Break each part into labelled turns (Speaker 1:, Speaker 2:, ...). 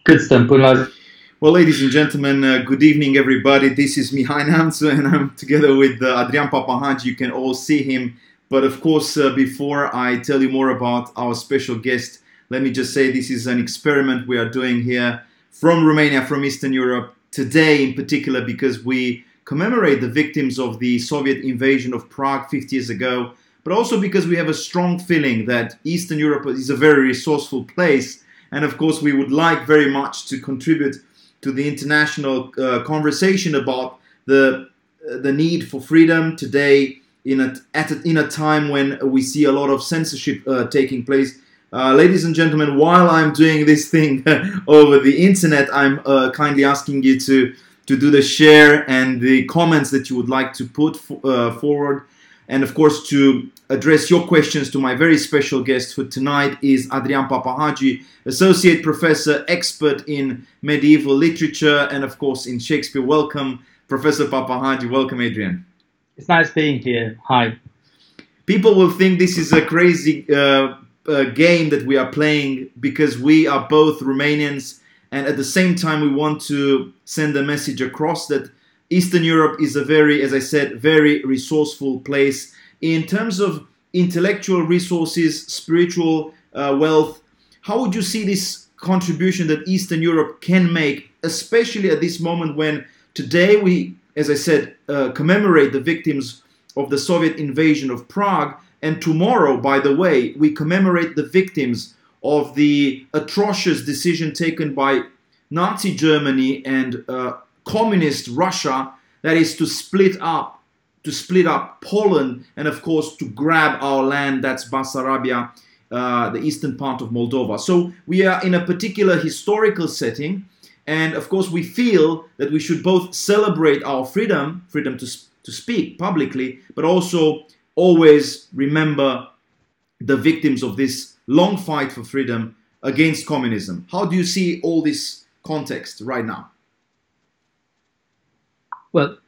Speaker 1: Cât stăm până la...
Speaker 2: Well, ladies and gentlemen, good evening, everybody. This is Mihail and I'm together with Adrian PAPAHAGI. You can all see him. But of course, before I tell you more about our special guest, let me just say this is an experiment we are doing here from Romania, from Eastern Europe, today in particular, because we commemorate the victims of the Soviet invasion of Prague 50 years ago, but also because we have a strong feeling that Eastern Europe is a very resourceful place. And of course, we would like very much to contribute to the international conversation about the need for freedom today in a time when we see a lot of censorship taking place. Ladies and gentlemen, while I'm doing this thing over the internet, I'm kindly asking you to do the share and the comments that you would like to put forward. And of course, to address your questions to my very special guest for tonight is Adrian PAPAHAGI, Associate Professor, expert in medieval literature and of course in Shakespeare. Welcome, Professor PAPAHAGI. Welcome, Adrian.
Speaker 1: It's nice being here. Hi.
Speaker 2: People will think this is a crazy game that we are playing because we are both Romanians, and at the same time we want to send a message across that Eastern Europe is a very, as I said, very resourceful place in terms of intellectual resources, spiritual wealth. How would you see this contribution that Eastern Europe can make, especially at this moment when today we, as I said, commemorate the victims of the Soviet invasion of Prague, and tomorrow, by the way, we commemorate the victims of the atrocious decision taken by Nazi Germany and Communist Russia, that is to split up Poland and of course to grab our land, that's Bessarabia, the eastern part of Moldova. So we are in a particular historical setting, and of course we feel that we should both celebrate our freedom to speak publicly, but also always remember the victims of this long fight for freedom against communism. How do you see all this context right now?
Speaker 1: Well,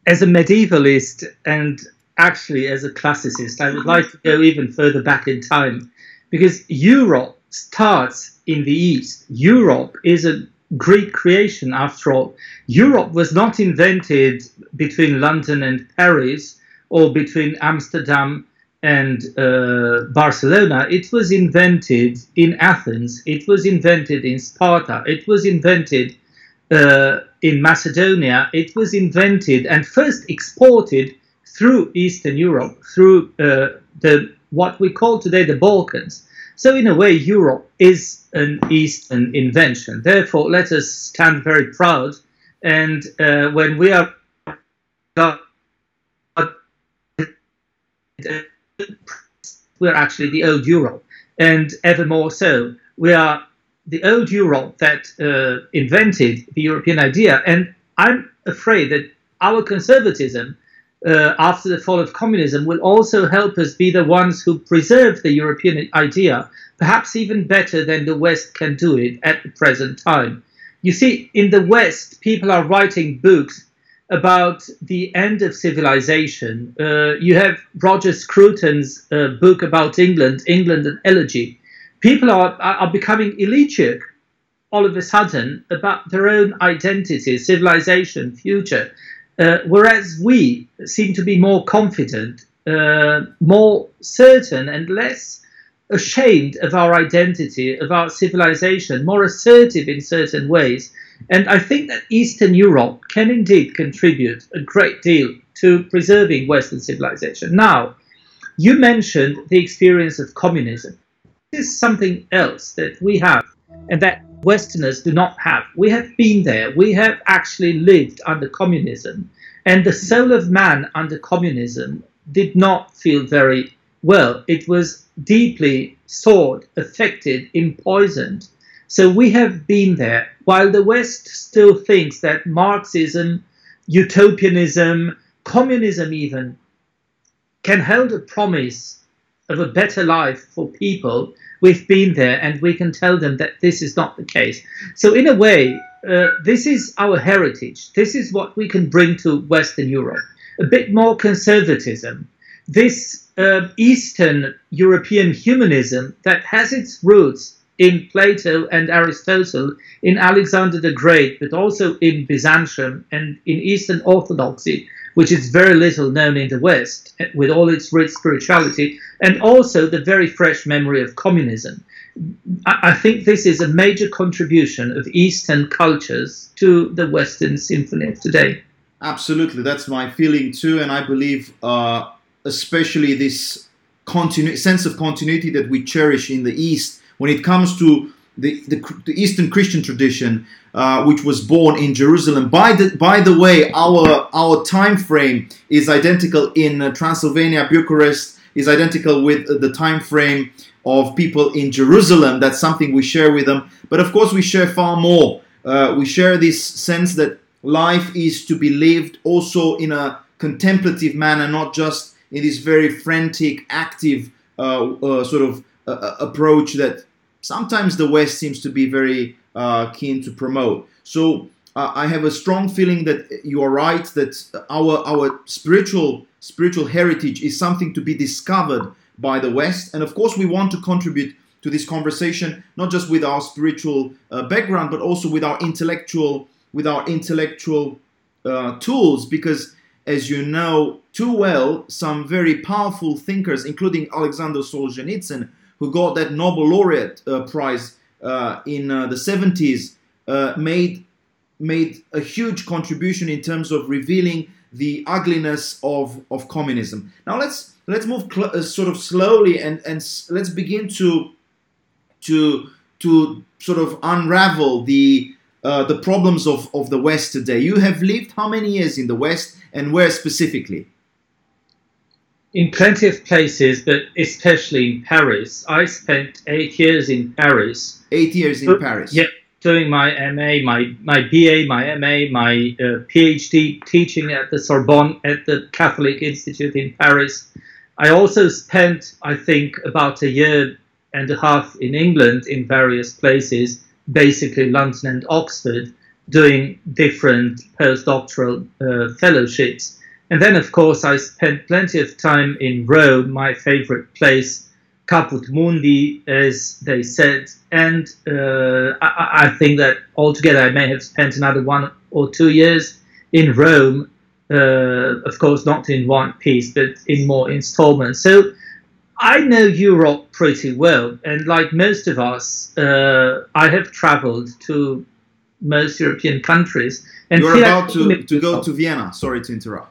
Speaker 1: as a medievalist and actually as a classicist, I would like to go even further back in time, because Europe starts in the East. Europe is a Greek creation, after all. Europe was not invented between London and Paris or between Amsterdam and Barcelona. It was invented in Athens. It was invented in Sparta. It was invented in Macedonia. It was invented and first exported through Eastern Europe, through what we call today the Balkans. So in a way, Europe is an Eastern invention. Therefore, let us stand very proud. And when we are we're actually the old Europe, and ever more so. We are the old Europe that invented the European idea. And I'm afraid that our conservatism after the fall of communism will also help us be the ones who preserve the European idea, perhaps even better than the West can do it at the present time. You see, in the West, people are writing books about the end of civilization. You have Roger Scruton's book about England an Elegy. People are becoming elegiac all of a sudden about their own identity, civilization, future, whereas we seem to be more confident, more certain and less ashamed of our identity, of our civilization, more assertive in certain ways. And I think that Eastern Europe can indeed contribute a great deal to preserving Western civilization. Now, you mentioned the experience of communism. This is something else that we have and that Westerners do not have. We have been there. We have actually lived under communism. And the soul of man under communism did not feel very well. It was deeply soured, affected, empoisoned. So we have been there, while the West still thinks that Marxism, utopianism, communism even, can hold a promise of a better life for people. We've been there, and we can tell them that this is not the case. So in a way, this is our heritage. This is what we can bring to Western Europe. A bit more conservatism. This Eastern European humanism that has its roots in Plato and Aristotle, in Alexander the Great, but also in Byzantium and in Eastern Orthodoxy, which is very little known in the West, with all its rich spirituality, and also the very fresh memory of communism. I think this is a major contribution of Eastern cultures to the Western symphony of today.
Speaker 2: Absolutely, that's my feeling too, and I believe especially this sense of continuity that we cherish in the East when it comes to the Eastern Christian tradition, which was born in Jerusalem. By the way, our time frame is identical in Transylvania, Bucharest is identical with the time frame of people in Jerusalem. That's something we share with them. But of course, we share far more. We share this sense that life is to be lived also in a contemplative manner, not just in this very frantic, active sort of approach that sometimes the West seems to be very keen to promote. So I have a strong feeling that you are right, that our spiritual heritage is something to be discovered by the West. And of course, we want to contribute to this conversation, not just with our spiritual background, but also with our intellectual tools, because as you know too well, some very powerful thinkers, including Alexander Solzhenitsyn, who got that Nobel laureate prize in the 70s, made a huge contribution in terms of revealing the ugliness of communism. Now let's move sort of slowly and let's begin to sort of unravel the problems of the West today. You have lived how many years in the West, and where specifically?
Speaker 1: In plenty of places, but especially in Paris. I spent 8 years in Paris.
Speaker 2: 8 years in Paris?
Speaker 1: Yeah, doing my MA, my BA, my MA, my PhD, teaching at the Sorbonne, at the Catholic Institute in Paris. I also spent, I think, about a year and a half in England in various places, basically London and Oxford, doing different postdoctoral fellowships. And then, of course, I spent plenty of time in Rome, my favorite place, Caput Mundi, as they said. And I think that altogether I may have spent another 1 or 2 years in Rome, of course, not in one piece, but in more installments. So I know Europe pretty well. And like most of us, I have traveled to most European countries. And
Speaker 2: you're about to go to Vienna. Sorry to interrupt.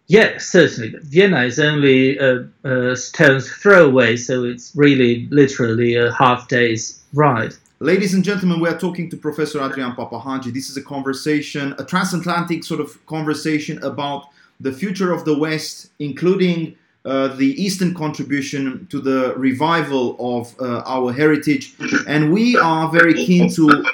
Speaker 1: Yes, certainly. But Vienna is only a stone's throw away, so it's really literally a half day's ride.
Speaker 2: Ladies and gentlemen, we are talking to Professor Adrian PAPAHAGI. This is a conversation, a transatlantic sort of conversation about the future of the West, including the Eastern contribution to the revival of our heritage. And we are very keen to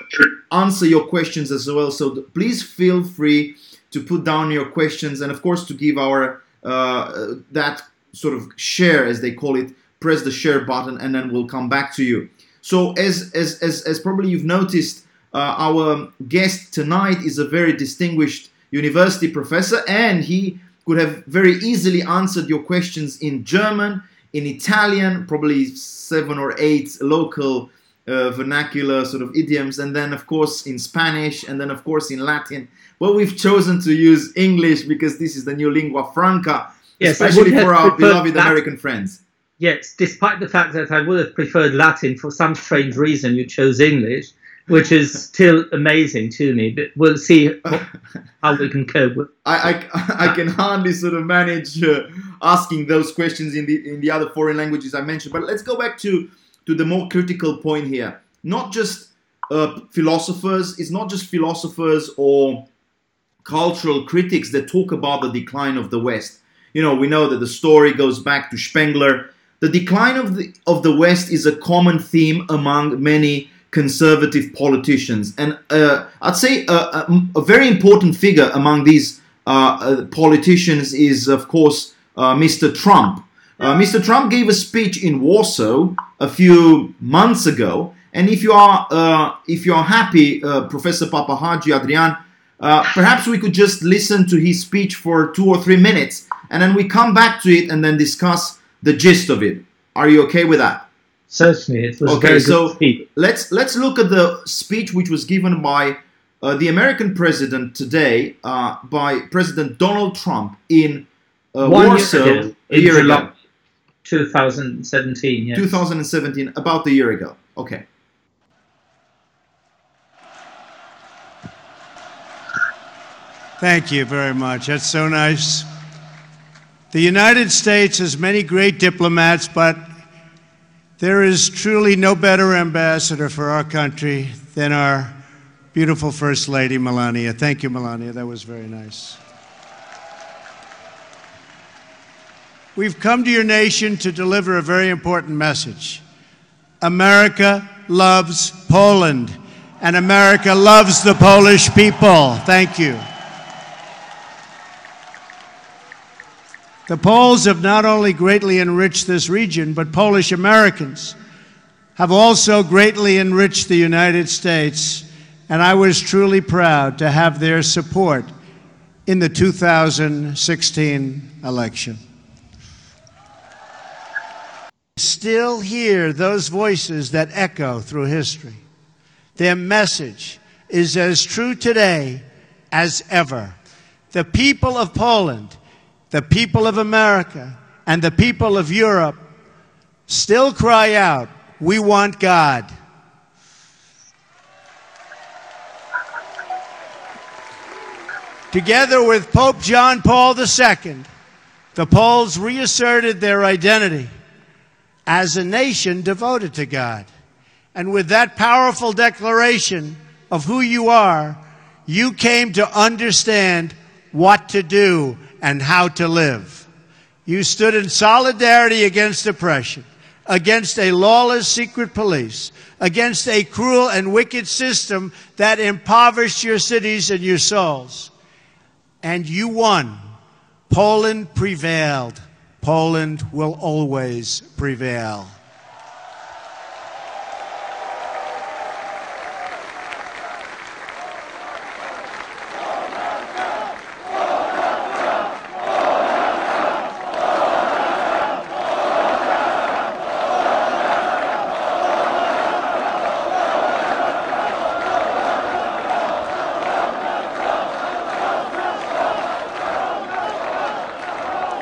Speaker 2: answer your questions as well. So please feel free to put down your questions, and of course to give our that sort of share, as they call it, press the share button, and then we'll come back to you. So as probably you've noticed, our guest tonight is a very distinguished university professor, and he could have very easily answered your questions in German, in Italian, probably 7 or 8 local vernacular sort of idioms, and then of course in Spanish, and then of course in Latin. Well, we've chosen to use English because this is the new lingua franca, yes, especially for our beloved American friends.
Speaker 1: Yes, despite the fact that I would have preferred Latin, for some strange reason you chose English, which is still amazing to me. But we'll see how we can cope with.
Speaker 2: I can hardly sort of manage asking those questions in the other foreign languages I mentioned. But let's go back to the more critical point here. Not just philosophers. It's not just philosophers or cultural critics that talk about the decline of the West. You know, we know that the story goes back to Spengler. The decline of the West is a common theme among many conservative politicians. And I'd say a very important figure among these politicians is, of course, Mr. Trump. Mr. Trump gave a speech in Warsaw a few months ago. And if you are happy, Professor PAPAHAGI, Adrian, perhaps we could just listen to his speech for 2 or 3 minutes, and then we come back to it and then discuss the gist of it. Are you okay with that?
Speaker 1: Certainly, it was
Speaker 2: Okay,
Speaker 1: very
Speaker 2: so
Speaker 1: good speech.
Speaker 2: let's look at the speech which was given by the American president today, by President Donald Trump in
Speaker 1: 1
Speaker 2: Warsaw
Speaker 1: year ago,
Speaker 2: a year
Speaker 1: July
Speaker 2: ago,
Speaker 1: 2017. Yes.
Speaker 2: 2017, about a year ago. Okay.
Speaker 3: Thank you very much. That's so nice. The United States has many great diplomats, but there is truly no better ambassador for our country than our beautiful First Lady, Melania. Thank you, Melania. That was very nice. We've come to your nation to deliver a very important message. America loves Poland, and America loves the Polish people. Thank you. The Poles have not only greatly enriched this region, but Polish Americans have also greatly enriched the United States, and I was truly proud to have their support in the 2016 election. Still hear those voices that echo through history. Their message is as true today as ever. The people of Poland, the people of America, and the people of Europe still cry out, "We want God." Together with Pope John Paul II, the Poles reasserted their identity as a nation devoted to God. And with that powerful declaration of who you are, you came to understand what to do and how to live. You stood in solidarity against oppression, against a lawless secret police, against a cruel and wicked system that impoverished your cities and your souls. And you won. Poland prevailed. Poland will always prevail.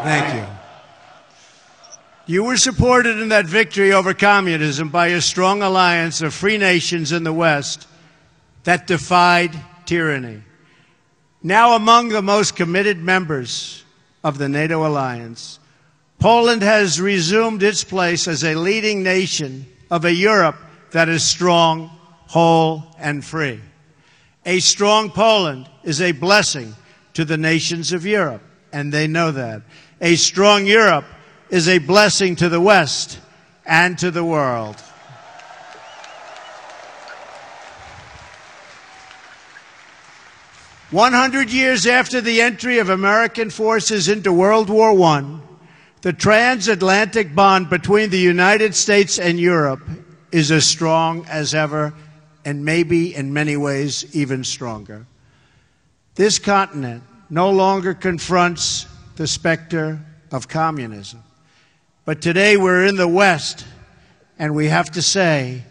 Speaker 3: Thank you. You were supported in that victory over communism by a strong alliance of free nations in the West that defied tyranny. Now among the most committed members of the NATO alliance, Poland has resumed its place as a leading nation of a Europe that is strong, whole, and free. A strong Poland is a blessing to the nations of Europe, and they know that. A strong Europe is a blessing to the West and to the world. "100 years after the entry of American forces into World War I, the transatlantic bond between the United States and Europe is as strong as ever, and maybe in many ways even stronger. This continent no longer confronts the specter of communism. But today we're in the West, and we have to say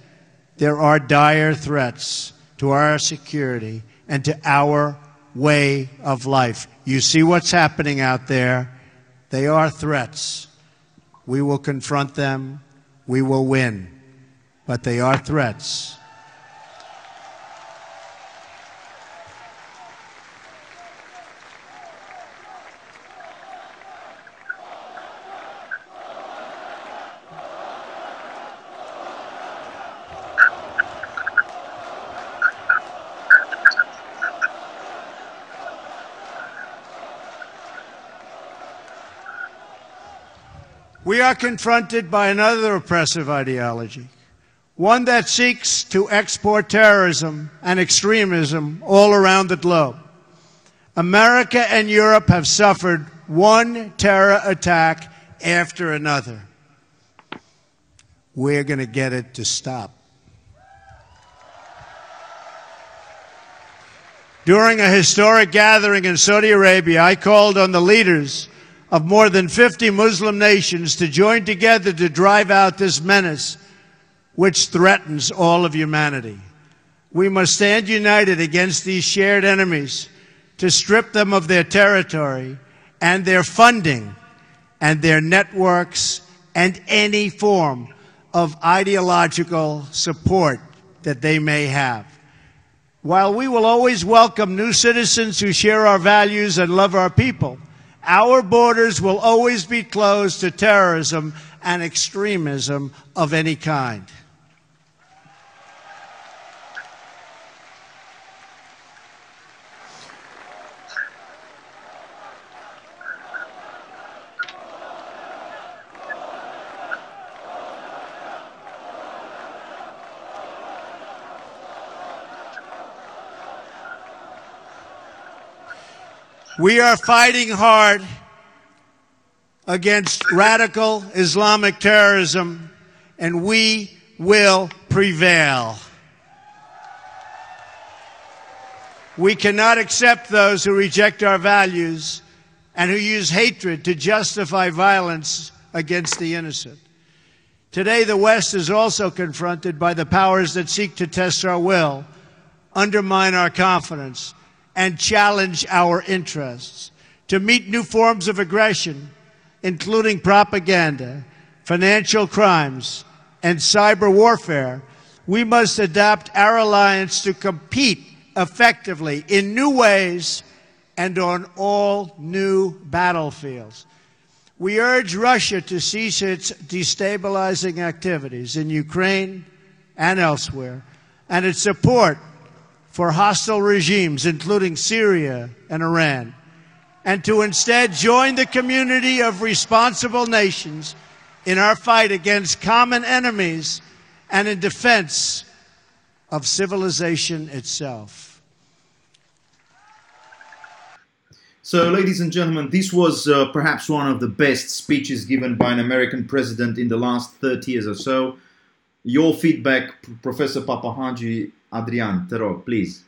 Speaker 3: there are dire threats to our security and to our way of life. You see what's happening out there. They are threats. We will confront them. We will win. But they are threats. We are confronted by another oppressive ideology, one that seeks to export terrorism and extremism all around the globe. America and Europe have suffered one terror attack after another. We're going to get it to stop. During a historic gathering in Saudi Arabia, I called on the leaders of more than 50 Muslim nations to join together to drive out this menace which threatens all of humanity. We must stand united against these shared enemies to strip them of their territory and their funding and their networks and any form of ideological support that they may have. While we will always welcome new citizens who share our values and love our people, our borders will always be closed to terrorism and extremism of any kind. We are fighting hard against radical Islamic terrorism, and we will prevail. We cannot accept those who reject our values and who use hatred to justify violence against the innocent. Today, the West is also confronted by the powers that seek to test our will, undermine our confidence, and challenge our interests. To meet new forms of aggression, including propaganda, financial crimes, and cyber warfare, we must adapt our alliance to compete effectively in new ways and on all new battlefields. We urge Russia to cease its destabilizing activities in Ukraine and elsewhere, and its support for hostile regimes, including Syria and Iran, and to instead join the community of responsible nations in our fight against common enemies and in defense of civilization itself.
Speaker 2: So, ladies and gentlemen, this was perhaps one of the best speeches given by an American president in the last 30 years or so. Your feedback, Professor PAPAHAGI. Adrian, te rog, please.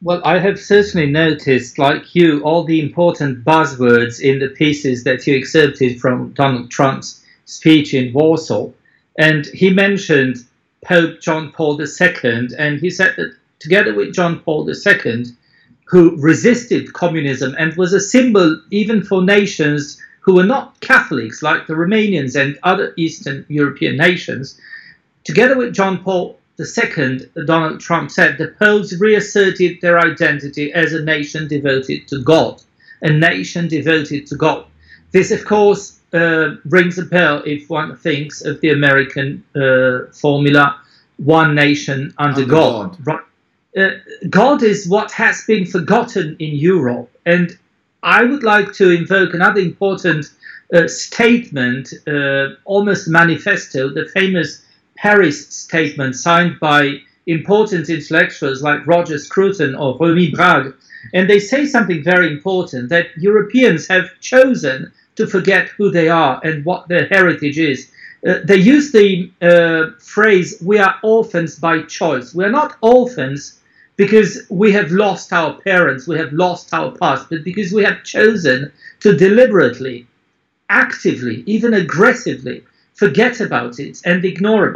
Speaker 1: Well, I have certainly noticed, like you, all the important buzzwords in the pieces that you excerpted from Donald Trump's speech in Warsaw. And he mentioned Pope John Paul II, and he said that together with John Paul II, who resisted communism and was a symbol even for nations who were not Catholics, like the Romanians and other Eastern European nations, together with John Paul II, Donald Trump said, the Poles reasserted their identity as a nation devoted to God, a nation devoted to God. This, of course, rings a bell if one thinks of the American formula, one nation under God. Right? God is what has been forgotten in Europe. And I would like to invoke another important statement, almost manifesto, the famous Paris statement signed by important intellectuals like Roger Scruton or Remy Brague. And they say something very important, that Europeans have chosen to forget who they are and what their heritage is. They use the phrase, we are orphans by choice. We are not orphans because we have lost our parents, we have lost our past, but because we have chosen to deliberately, actively, even aggressively forget about it and ignore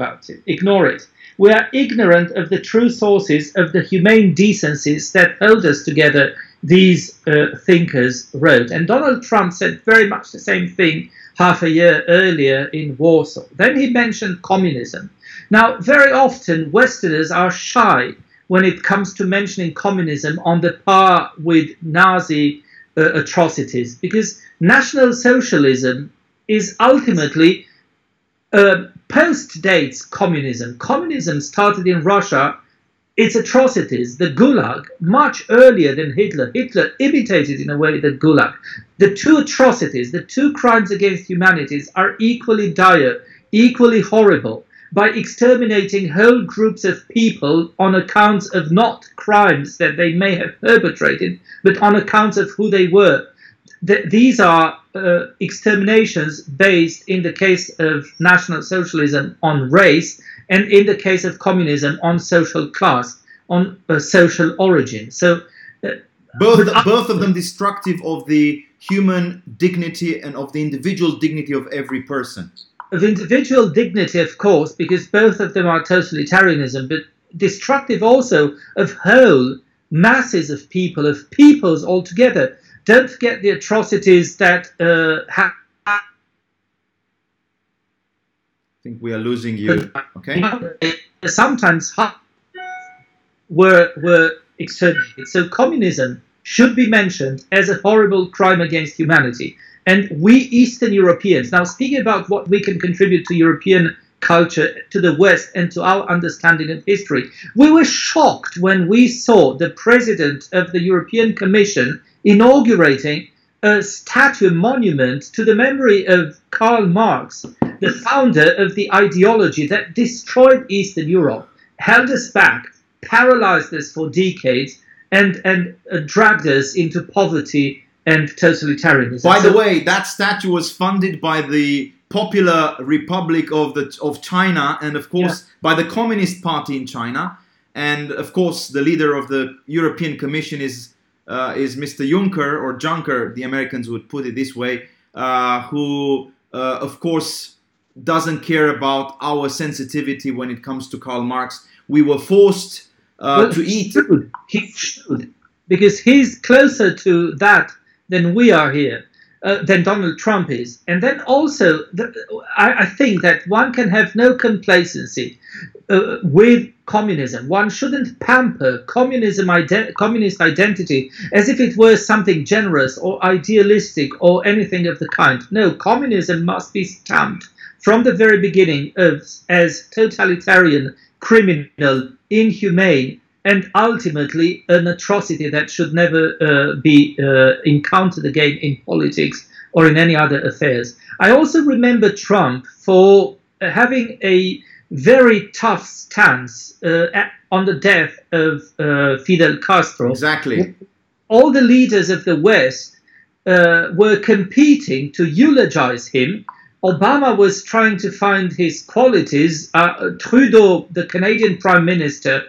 Speaker 1: it. We are ignorant of the true sources of the humane decencies that hold us together, these thinkers wrote. And Donald Trump said very much the same thing half a year earlier in Warsaw. Then he mentioned communism. Now, very often Westerners are shy when it comes to mentioning communism on the par with Nazi atrocities, because National Socialism is ultimately post-dates communism. Communism started in Russia, its atrocities, the Gulag, much earlier than Hitler. Hitler imitated, in a way, the Gulag. The two atrocities, the two crimes against humanity are equally dire, equally horrible. By exterminating whole groups of people on account of not crimes that they may have perpetrated, but on account of who they were. These are exterminations based, in the case of National Socialism, on race, and in the case of communism, on social class, on social origin. So
Speaker 2: both of them destructive of the human dignity and of the individual dignity of every person.
Speaker 1: of individual dignity, of course, because both of them are totalitarianism, but destructive also of whole masses of people, of peoples altogether. Don't forget the atrocities that
Speaker 2: I think we are losing you. Okay.
Speaker 1: Sometimes were exterminated. So communism should be mentioned as a horrible crime against humanity. And we Eastern Europeans, now speaking about what we can contribute to European culture, to the West, and to our understanding of history, we were shocked when we saw the president of the European Commission inaugurating a statue, a monument to the memory of Karl Marx, the founder of the ideology that destroyed Eastern Europe, held us back, paralyzed us for decades, and dragged us into poverty and totalitarianism.
Speaker 2: By the way, that statue was funded by the Popular Republic of China, and of course by the Communist Party in China, and of course the leader of the European Commission is Mr. Juncker, or Juncker, the Americans would put it this way, who of course doesn't care about our sensitivity when it comes to Karl Marx. We were forced to eat.
Speaker 1: He should, because he's closer to that than we are here, than Donald Trump is. And then also, I think that one can have no complacency with communism. One shouldn't pamper communist identity as if it were something generous or idealistic or anything of the kind. No, communism must be stamped from the very beginning as totalitarian, criminal, inhumane, and ultimately an atrocity that should never be encountered again in politics or in any other affairs. I also remember Trump for having a very tough stance on the death of Fidel Castro.
Speaker 2: Exactly.
Speaker 1: All the leaders of the West were competing to eulogize him. Obama was trying to find his qualities. Trudeau, the Canadian Prime Minister,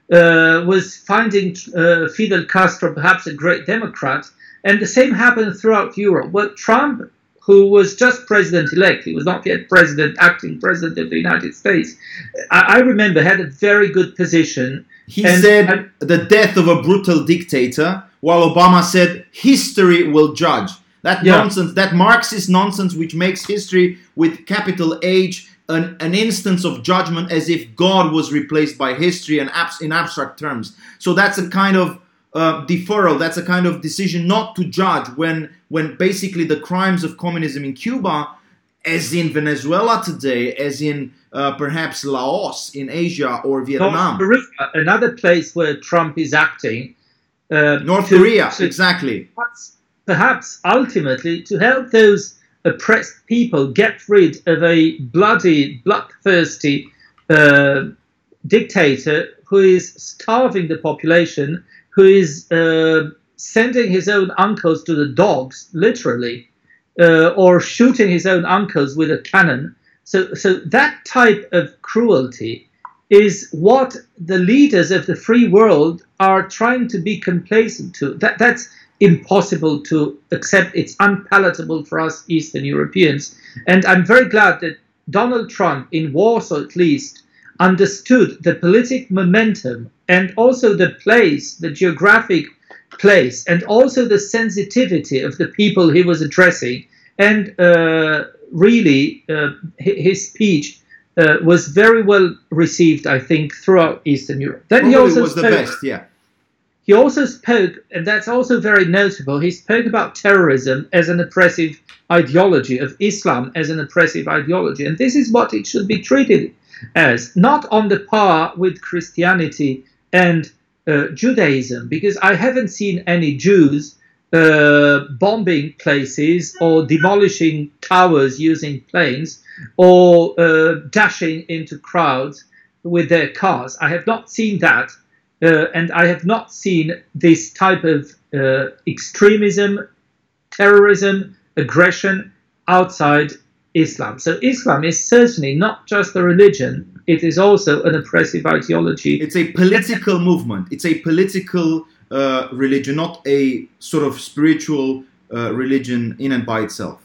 Speaker 1: was finding Fidel Castro perhaps a great Democrat, and the same happened throughout Europe. Well, Trump, who was just president-elect, he was not yet acting president of the United States, I remember had a very good position.
Speaker 2: He said the death of a brutal dictator, while Obama said history will judge. That nonsense, that Marxist nonsense which makes history with capital H an instance of judgment, as if God was replaced by history and in abstract terms. So that's a kind of deferral, that's a kind of decision not to judge when basically the crimes of communism in Cuba, as in Venezuela today, as in perhaps Laos in Asia or Vietnam.
Speaker 1: North Korea, another place where Trump is acting.
Speaker 2: North Korea, exactly.
Speaker 1: Perhaps ultimately to help those oppressed people get rid of a bloodthirsty dictator who is starving the population, who is sending his own uncles to the dogs, literally, or shooting his own uncles with a cannon. So that type of cruelty is what the leaders of the free world are trying to be complacent to. That's impossible to accept. It's unpalatable for us Eastern Europeans. And I'm very glad that Donald Trump, in Warsaw at least, understood the political momentum and also the place, the geographic place, and also the sensitivity of the people he was addressing. And really, his speech was very well received, I think, throughout Eastern Europe. Then
Speaker 2: he also was the best, yeah.
Speaker 1: He also spoke, and that's also very notable, he spoke about terrorism as an oppressive ideology, of Islam as an oppressive ideology. And this is what it should be treated as, not on the par with Christianity and Judaism, because I haven't seen any Jews bombing places or demolishing towers using planes or dashing into crowds with their cars. I have not seen that. And I have not seen this type of extremism, terrorism, aggression outside Islam. So Islam is certainly not just a religion, it is also an oppressive ideology.
Speaker 2: It's a political movement. It's a political religion, not a sort of spiritual religion in and by itself.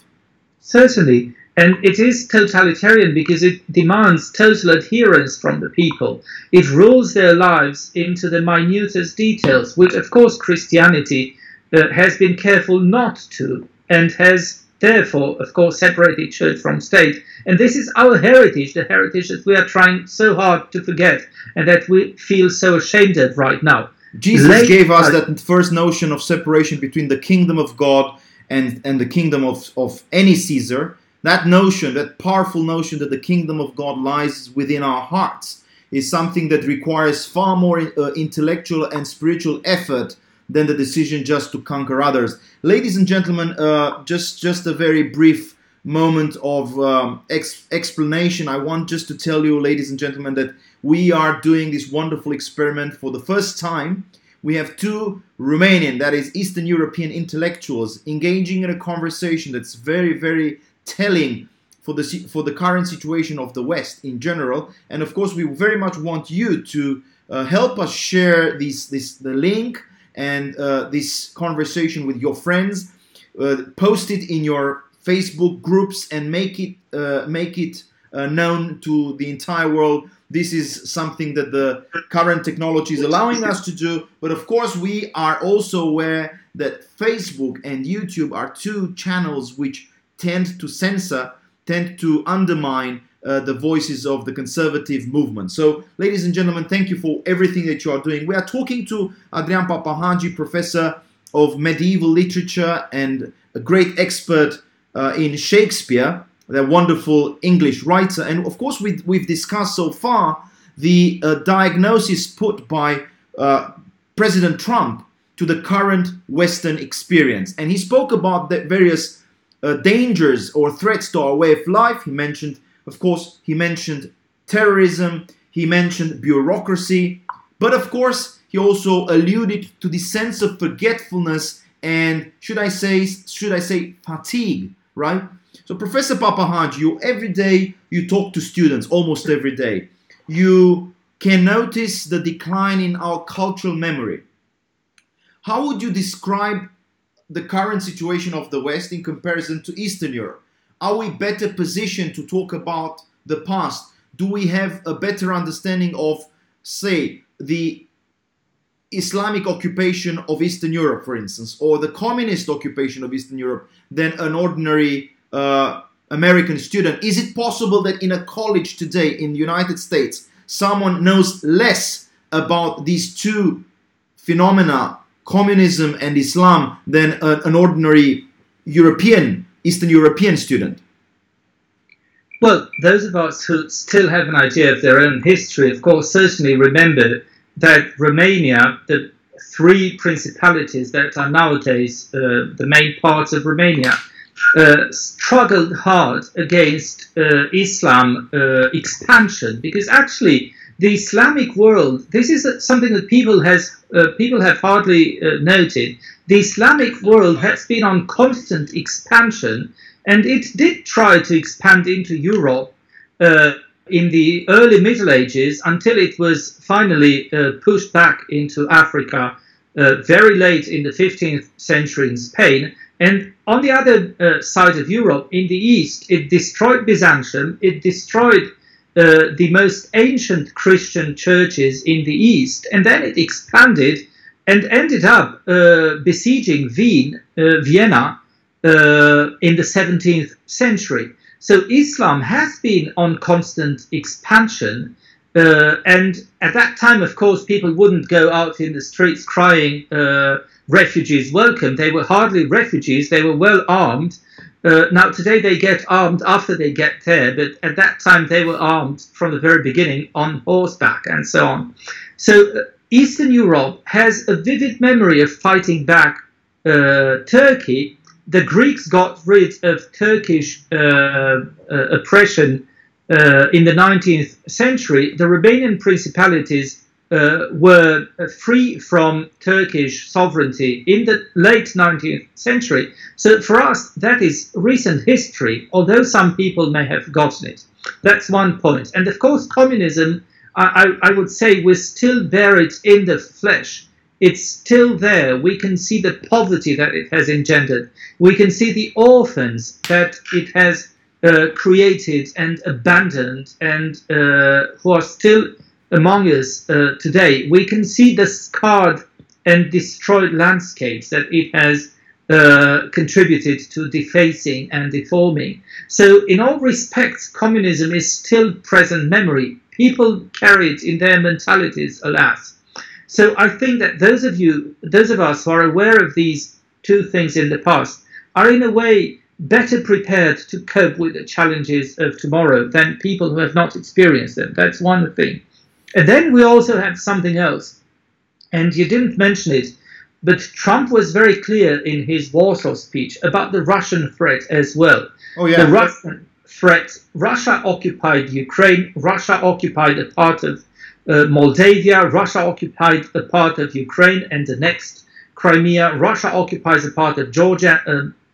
Speaker 1: Certainly. And it is totalitarian because it demands total adherence from the people. It rules their lives into the minutest details, which, of course, Christianity has been careful not to, and has therefore, of course, separated church from state. And this is our heritage, the heritage that we are trying so hard to forget and that we feel so ashamed of right now.
Speaker 2: Jesus gave us that first notion of separation between the kingdom of God and the kingdom of any Caesar. That notion, that powerful notion that the kingdom of God lies within our hearts, is something that requires far more intellectual and spiritual effort than the decision just to conquer others. Ladies and gentlemen, just a very brief moment of explanation. I want just to tell you, ladies and gentlemen, that we are doing this wonderful experiment for the first time. We have two Romanian, that is Eastern European intellectuals, engaging in a conversation that's very, very telling for the current situation of the West in general. And of course, we very much want you to help us share the link and this conversation with your friends. Post it in your Facebook groups and make it known to the entire world. This is something that the current technology is allowing us to do. But of course, we are also aware that Facebook and YouTube are two channels which tend to censor, tend to undermine the voices of the conservative movement. So, ladies and gentlemen, thank you for everything that you are doing. We are talking to Adrian PAPAHAGI, professor of medieval literature and a great expert in Shakespeare, the wonderful English writer. And of course, we've discussed so far the diagnosis put by President Trump to the current Western experience. And he spoke about the various dangers or threats to our way of life. He mentioned, of course, terrorism, he mentioned bureaucracy, but of course, he also alluded to the sense of forgetfulness and should I say fatigue, right? So Professor PAPAHAGI, every day you talk to students, almost every day. You can notice the decline in our cultural memory. How would you describe the current situation of the West in comparison to Eastern Europe? Are we better positioned to talk about the past? Do we have a better understanding of, say, the Islamic occupation of Eastern Europe, for instance, or the communist occupation of Eastern Europe than an ordinary American student? Is it possible that in a college today in the United States, someone knows less about these two phenomena, communism and Islam, than an ordinary Eastern European student?
Speaker 1: Well, those of us who still have an idea of their own history, of course, certainly remember that Romania, the three principalities that are nowadays the main parts of Romania, struggled hard against Islam expansion, because actually the Islamic world, this is something that people have hardly noted. The Islamic world has been on constant expansion, and it did try to expand into Europe in the early Middle Ages until it was finally pushed back into Africa very late in the 15th century in Spain. And on the other side of Europe, in the east, it destroyed Byzantium, it destroyed the most ancient Christian churches in the east, and then it expanded and ended up besieging Vienna in the 17th century. So Islam has been on constant expansion, and at that time, of course, people wouldn't go out in the streets crying, refugees welcome. They were hardly refugees, they were well armed. Now today they get armed after they get there, but at that time they were armed from the very beginning on horseback and so on. So Eastern Europe has a vivid memory of fighting back Turkey. The Greeks got rid of Turkish oppression in the 19th century. The Romanian principalities were free from Turkish sovereignty in the late 19th century. So for us, that is recent history, although some people may have forgotten it. That's one point. And of course, communism, I would say, we still bear it in the flesh. It's still there. We can see the poverty that it has engendered. We can see the orphans that it has created and abandoned, and who are still among us today, we can see the scarred and destroyed landscapes that it has contributed to defacing and deforming. So in all respects, communism is still present memory. People carry it in their mentalities, alas. So I think that those of us who are aware of these two things in the past are in a way better prepared to cope with the challenges of tomorrow than people who have not experienced them. That's one thing. And then we also have something else, and you didn't mention it, but Trump was very clear in his Warsaw speech about the Russian threat as well.
Speaker 2: Oh, yeah.
Speaker 1: The Russian threat. Russia occupied Ukraine. Russia occupied a part of Moldavia. Russia occupied a part of Ukraine and the next Crimea. Russia occupies a part of Georgia,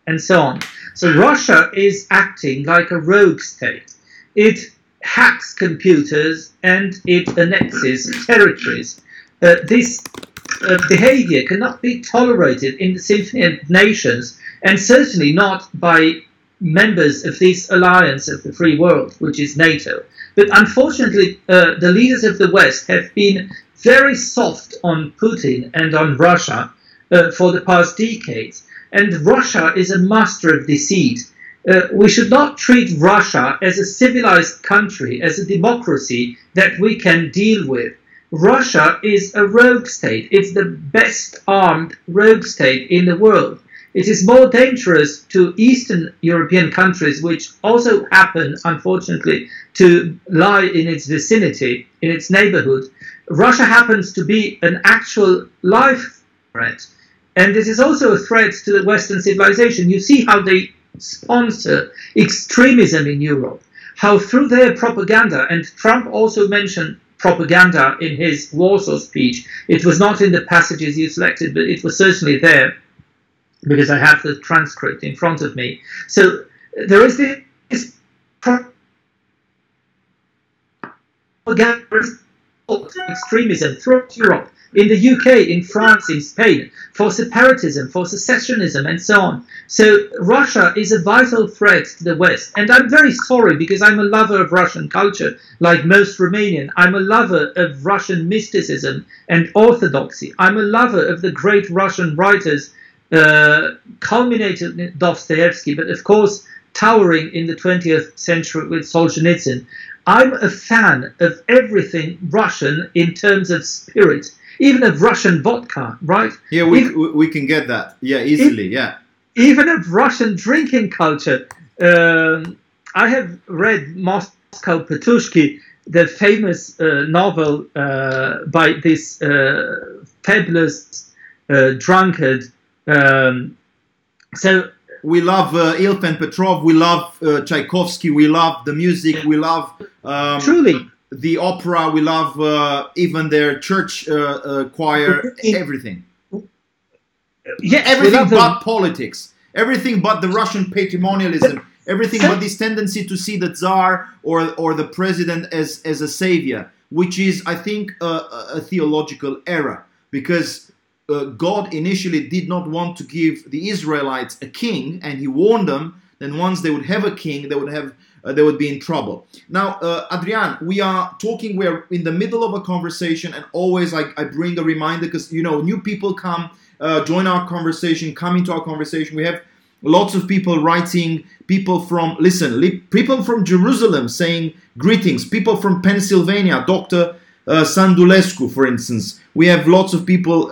Speaker 1: and so on. So Russia is acting like a rogue state. It hacks computers and it annexes territories. This behavior cannot be tolerated in the Symphony of Nations, and certainly not by members of this alliance of the free world, which is NATO. But unfortunately, the leaders of the West have been very soft on Putin and on Russia for the past decades. And Russia is a master of deceit. We should not treat Russia as a civilized country, as a democracy that we can deal with. Russia is a rogue state. It's the best armed rogue state in the world. It is more dangerous to Eastern European countries, which also happen, unfortunately, to lie in its vicinity, in its neighborhood. Russia happens to be an actual life threat. And it is also a threat to the Western civilization. You see how they sponsor extremism in Europe, how through their propaganda, and Trump also mentioned propaganda in his Warsaw speech. It was not in the passages you selected, but it was certainly there, because I have the transcript in front of me. So there is this propaganda extremism throughout Europe, in the UK, in France, in Spain, for separatism, for secessionism, and so on. So Russia is a vital threat to the West. And I'm very sorry, because I'm a lover of Russian culture, like most Romanian. I'm a lover of Russian mysticism and orthodoxy. I'm a lover of the great Russian writers, culminated in Dostoevsky, but of course towering in the 20th century with Solzhenitsyn. I'm a fan of everything Russian in terms of spirit, even of Russian vodka, right?
Speaker 2: Yeah, we can get that. Yeah, easily, yeah.
Speaker 1: Even of Russian drinking culture. I have read Moscow Petushki, the famous novel by this fabulous drunkard. So
Speaker 2: we love Ilfen Petrov, we love Tchaikovsky, we love the music, we love
Speaker 1: truly
Speaker 2: the opera, we love even their church choir, everything.
Speaker 1: Yes,
Speaker 2: everything but politics, everything but the Russian patrimonialism, everything but this tendency to see the Tsar or the president as a savior, which is, I think, a theological error, because God initially did not want to give the Israelites a king, and he warned them that once they would have a king, they would be in trouble. Now, Adrian, we are in the middle of a conversation, and always I bring a reminder, because new people come, join our conversation, come into our conversation. We have lots of people writing, people from Jerusalem saying greetings, people from Pennsylvania, Dr. Sandulescu, for instance. We have lots of people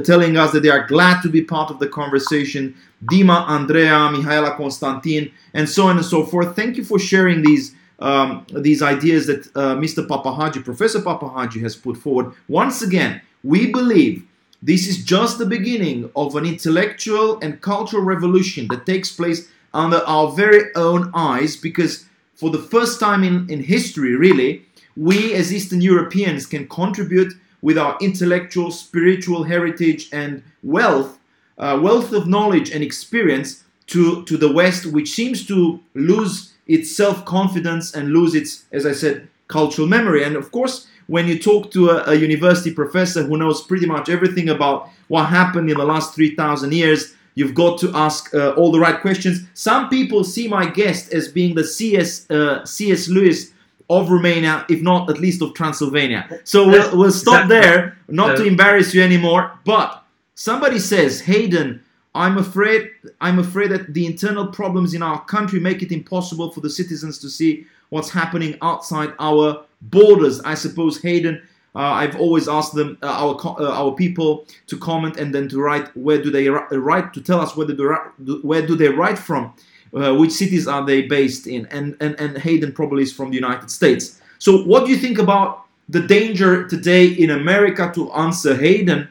Speaker 2: telling us that they are glad to be part of the conversation. Dima, Andrea, Mihaela, Constantin, and so on and so forth. Thank you for sharing these ideas that Mr. PAPAHAGI, Professor PAPAHAGI, has put forward. Once again, we believe this is just the beginning of an intellectual and cultural revolution that takes place under our very own eyes, because for the first time in history, really, we as Eastern Europeans can contribute with our intellectual, spiritual heritage and wealth of knowledge and experience to the West, which seems to lose its self-confidence and lose its, as I said, cultural memory. And of course, when you talk to a university professor who knows pretty much everything about what happened in the last 3,000 years, You've got to ask all the right questions. Some people see my guest as being the C.S. Lewis of Romania, if not at least of Transylvania. So we'll stop there, not to embarrass you anymore. But somebody says, Hayden, I'm afraid that the internal problems in our country make it impossible for the citizens to see what's happening outside our borders. I suppose, Hayden, I've always asked them, our people, to comment and then to write where do they write, to tell us where do they write from, which cities are they based in, and Hayden probably is from the United States. So what do you think about the danger today in America, to answer Hayden,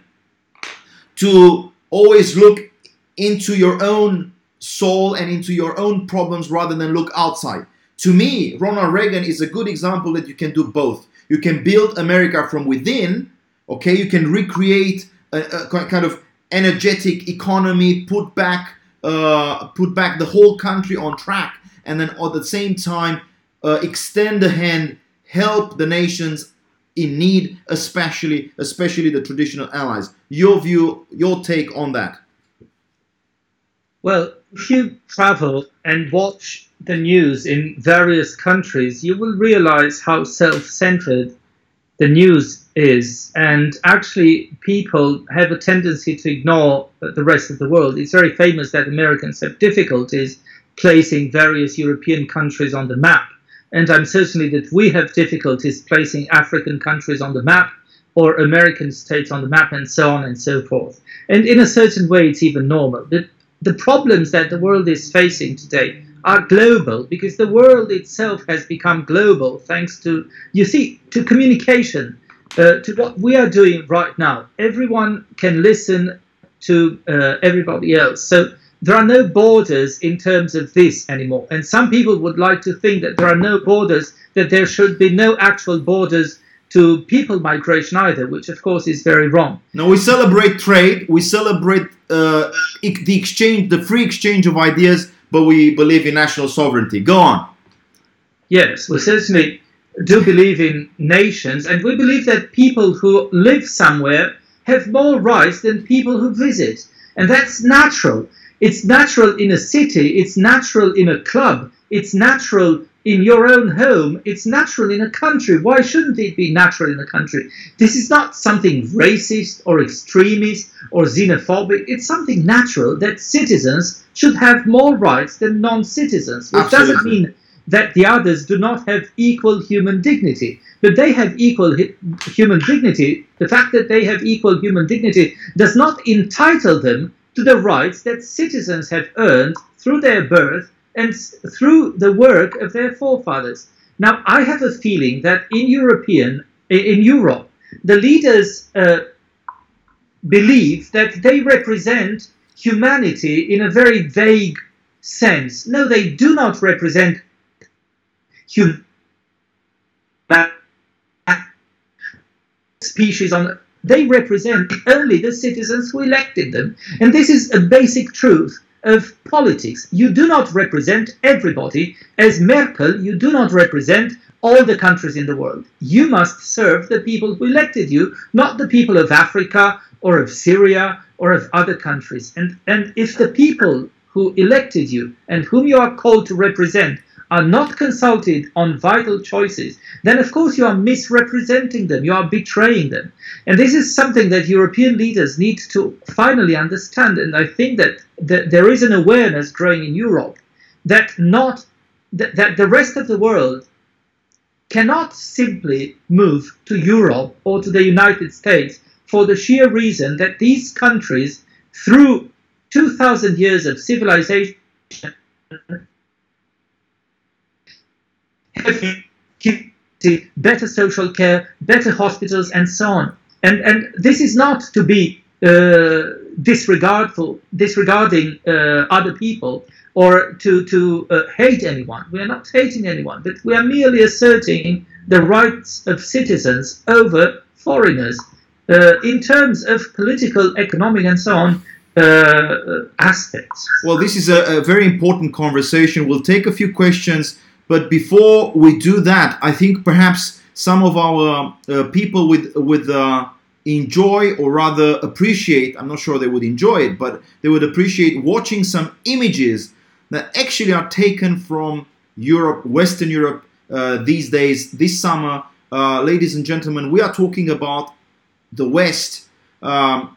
Speaker 2: to always look into your own soul and into your own problems rather than look outside? To me, Ronald Reagan is a good example that you can do both. You can build America from within, okay? You can recreate a kind of energetic economy, put back the whole country on track, and then at the same time extend the hand, help the nations in need, especially the traditional allies. Your view, your take on that?
Speaker 1: Well, if you travel and watch the news in various countries, you will realize how self-centered the news is. And actually, people have a tendency to ignore the rest of the world. It's very famous that Americans have difficulties placing various European countries on the map. And I'm certain that we have difficulties placing African countries on the map, or American states on the map, and so on and so forth. And in a certain way, it's even normal. But the problems that the world is facing today are global, because the world itself has become global thanks to, you see, to communication, to what we are doing right now. Everyone can listen to everybody else. So there are no borders in terms of this anymore. And some people would like to think that there are no borders, that there should be no actual borders to people migration either, which of course is very wrong.
Speaker 2: No, we celebrate trade, we celebrate the exchange, the free exchange of ideas, but we believe in national sovereignty. Go on.
Speaker 1: Yes, we certainly do believe in nations, and we believe that people who live somewhere have more rights than people who visit. And that's natural. It's natural in a city, it's natural in a club, it's natural in your own home, it's natural in a country. Why shouldn't it be natural in a country? This is not something racist or extremist or xenophobic. It's something natural that citizens should have more rights than non-citizens, which
Speaker 2: Absolutely.
Speaker 1: doesn't mean that the others do not have equal human dignity. But they have equal human dignity. The fact that they have equal human dignity does not entitle them to the rights that citizens have earned through their birth and through the work of their forefathers. Now, I have a feeling that in Europe, the leaders believe that they represent humanity in a very vague sense. No, they do not represent human species on. They represent only the citizens who elected them. And this is a basic truth of politics. You do not represent everybody. As Merkel, you do not represent all the countries in the world. You must serve the people who elected you, not the people of Africa or of Syria or of other countries. And if the people who elected you and whom you are called to represent are not consulted on vital choices, then of course you are misrepresenting them, you are betraying them. And this is something that European leaders need to finally understand. And I think that there is an awareness growing in Europe that that the rest of the world cannot simply move to Europe or to the United States for the sheer reason that these countries, through 2,000 years of civilization, better social care, better hospitals, and so on. And this is not to be disregarding other people or to hate anyone. We are not hating anyone, but we are merely asserting the rights of citizens over foreigners in terms of political, economic, and so on aspects.
Speaker 2: Well, this is a very important conversation. We'll take a few questions. But before we do that, I think perhaps some of our people with enjoy, or rather appreciate, I'm not sure they would enjoy it, but they would appreciate watching some images that actually are taken from Europe, Western Europe these days, this summer. Ladies and gentlemen, we are talking about the West,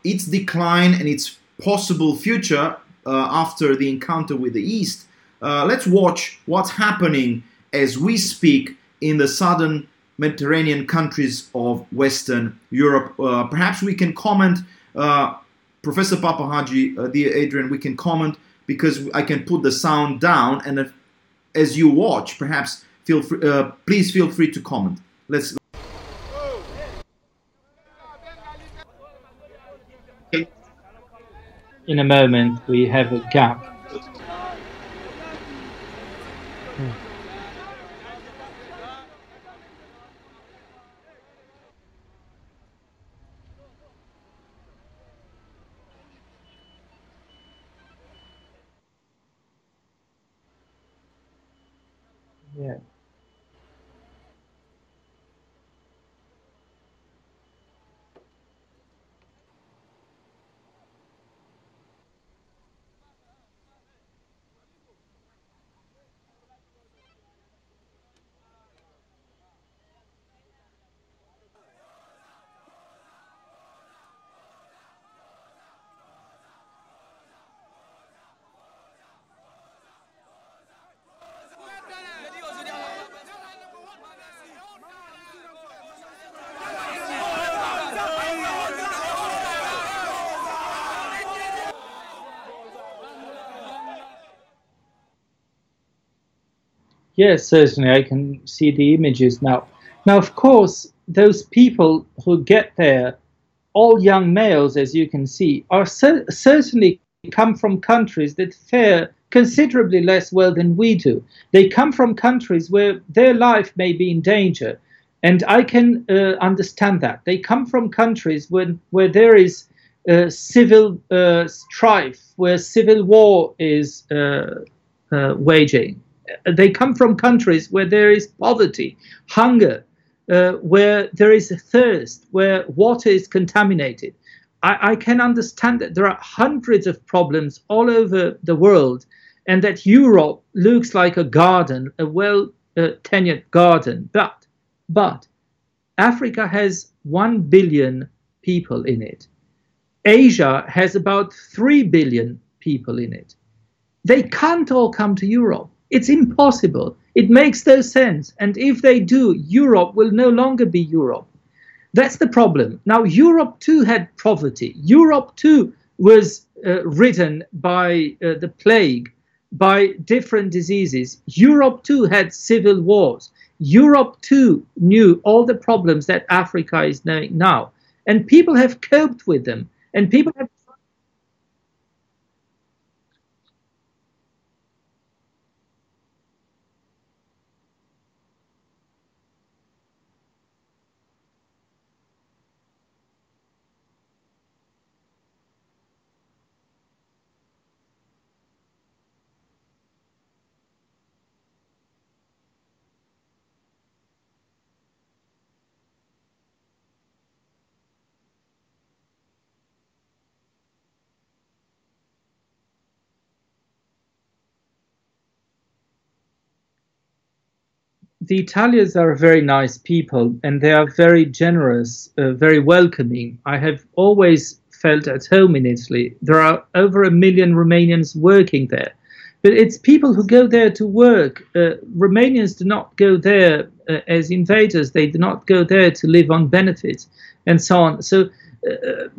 Speaker 2: its decline and its possible future after the encounter with the East. Let's watch what's happening as we speak in the southern Mediterranean countries of Western Europe. Perhaps we can comment, Professor PAPAHAGI, dear Adrian, we can comment because I can put the sound down, and as you watch, perhaps please feel free to comment. Let's.
Speaker 1: In a moment, we have a gap. Yeah. Yes, certainly. I can see the images now. Now, of course, those people who get there, all young males, as you can see, are certainly come from countries that fare considerably less well than we do. They come from countries where their life may be in danger, and I can understand that. They come from countries where there is civil strife, where civil war is waging. They come from countries where there is poverty, hunger, where there is thirst, where water is contaminated. I can understand that there are hundreds of problems all over the world, and that Europe looks like a garden, a well-tenured garden. But Africa has 1 billion people in it. Asia has about 3 billion people in it. They can't all come to Europe. It's impossible. It makes no sense. And if they do, Europe will no longer be Europe. That's the problem. Now, Europe too had poverty. Europe too was ridden by the plague, by different diseases. Europe too had civil wars. Europe too knew all the problems that Africa is knowing now. And people have coped with them. And people have. The Italians are very nice people, and they are very generous, very welcoming. I have always felt at home in Italy. There are over 1 million Romanians working there. But it's people who go there to work. Romanians do not go there as invaders. They do not go there to live on benefits and so on. So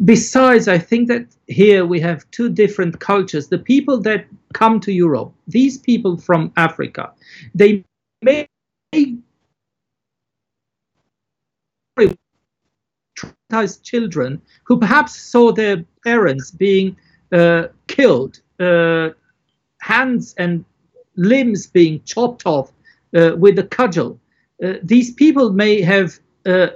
Speaker 1: besides, I think that here we have two different cultures. The people that come to Europe, these people from Africa, they may traumatized children who perhaps saw their parents being killed, hands and limbs being chopped off with a cudgel. These people may have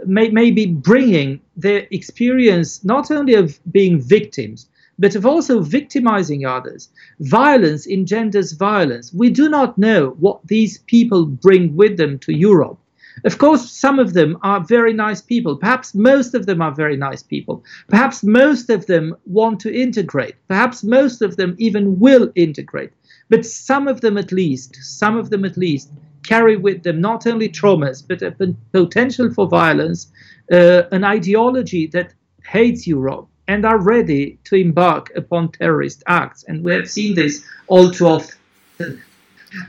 Speaker 1: may be bringing their experience not only of being victims, but of also victimizing others. Violence engenders violence. We do not know what these people bring with them to Europe. Of course, some of them are very nice people. Perhaps most of them are very nice people. Perhaps most of them want to integrate. Perhaps most of them even will integrate. But some of them at least, carry with them not only traumas, but a potential for violence, an ideology that hates Europe, and are ready to embark upon terrorist acts. And we have seen this all too often.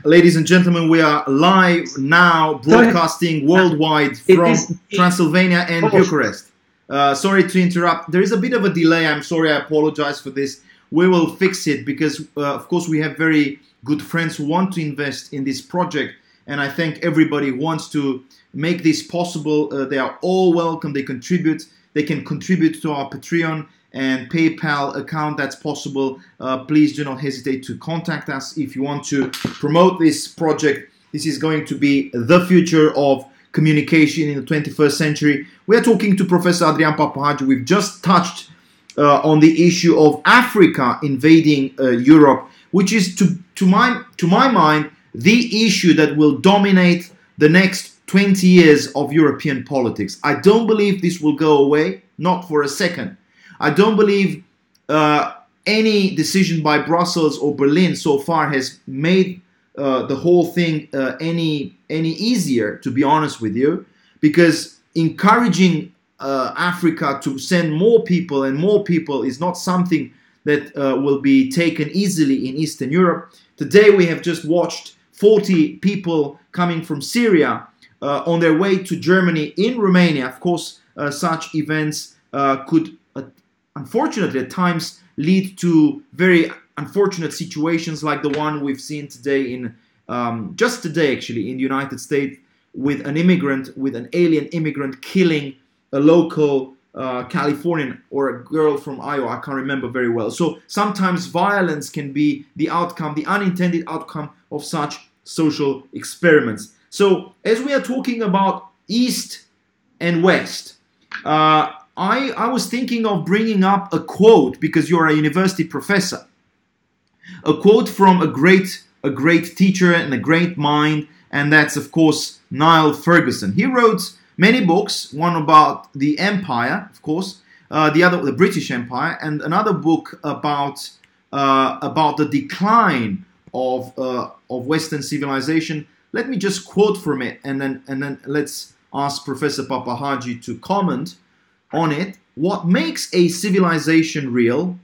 Speaker 2: Ladies and gentlemen, we are live now, broadcasting worldwide from Transylvania and Bucharest. Sorry to interrupt. There is a bit of a delay. I'm sorry. I apologize for this. We will fix it because, of course, we have very good friends who want to invest in this project. And I thank everybody who wants to make this possible. They are all welcome. They contribute. They can contribute to our Patreon and PayPal account. That's possible. Please do not hesitate to contact us if you want to promote this project. This is going to be the future of communication in the 21st century. We are talking to Professor Adrian PAPAHAGI. We've just touched on the issue of Africa invading Europe, which is, to my mind, the issue that will dominate the next 20 years of European politics. I don't believe this will go away, not for a second. I don't believe any decision by Brussels or Berlin so far has made the whole thing any easier, to be honest with you, because encouraging Africa to send more people and more people is not something that will be taken easily in Eastern Europe. Today we have just watched 40 people coming from Syria on their way to Germany in Romania. Of course, such events could unfortunately at times lead to very unfortunate situations like the one we've seen today in just today actually in the United States, with an alien immigrant killing a local Californian or a girl from Iowa. I can't remember very well. So sometimes violence can be the outcome, the unintended outcome of such social experiments. So as we are talking about East and West, I was thinking of bringing up a quote, because you're a university professor, a quote from a great teacher and a great mind, and that's of course Niall Ferguson. He wrote many books, one about the empire, of course, the British Empire, and another book about the decline of Western civilization. Let me just quote from it, and then let's ask Professor PAPAHAGI to comment on it. What makes a civilization real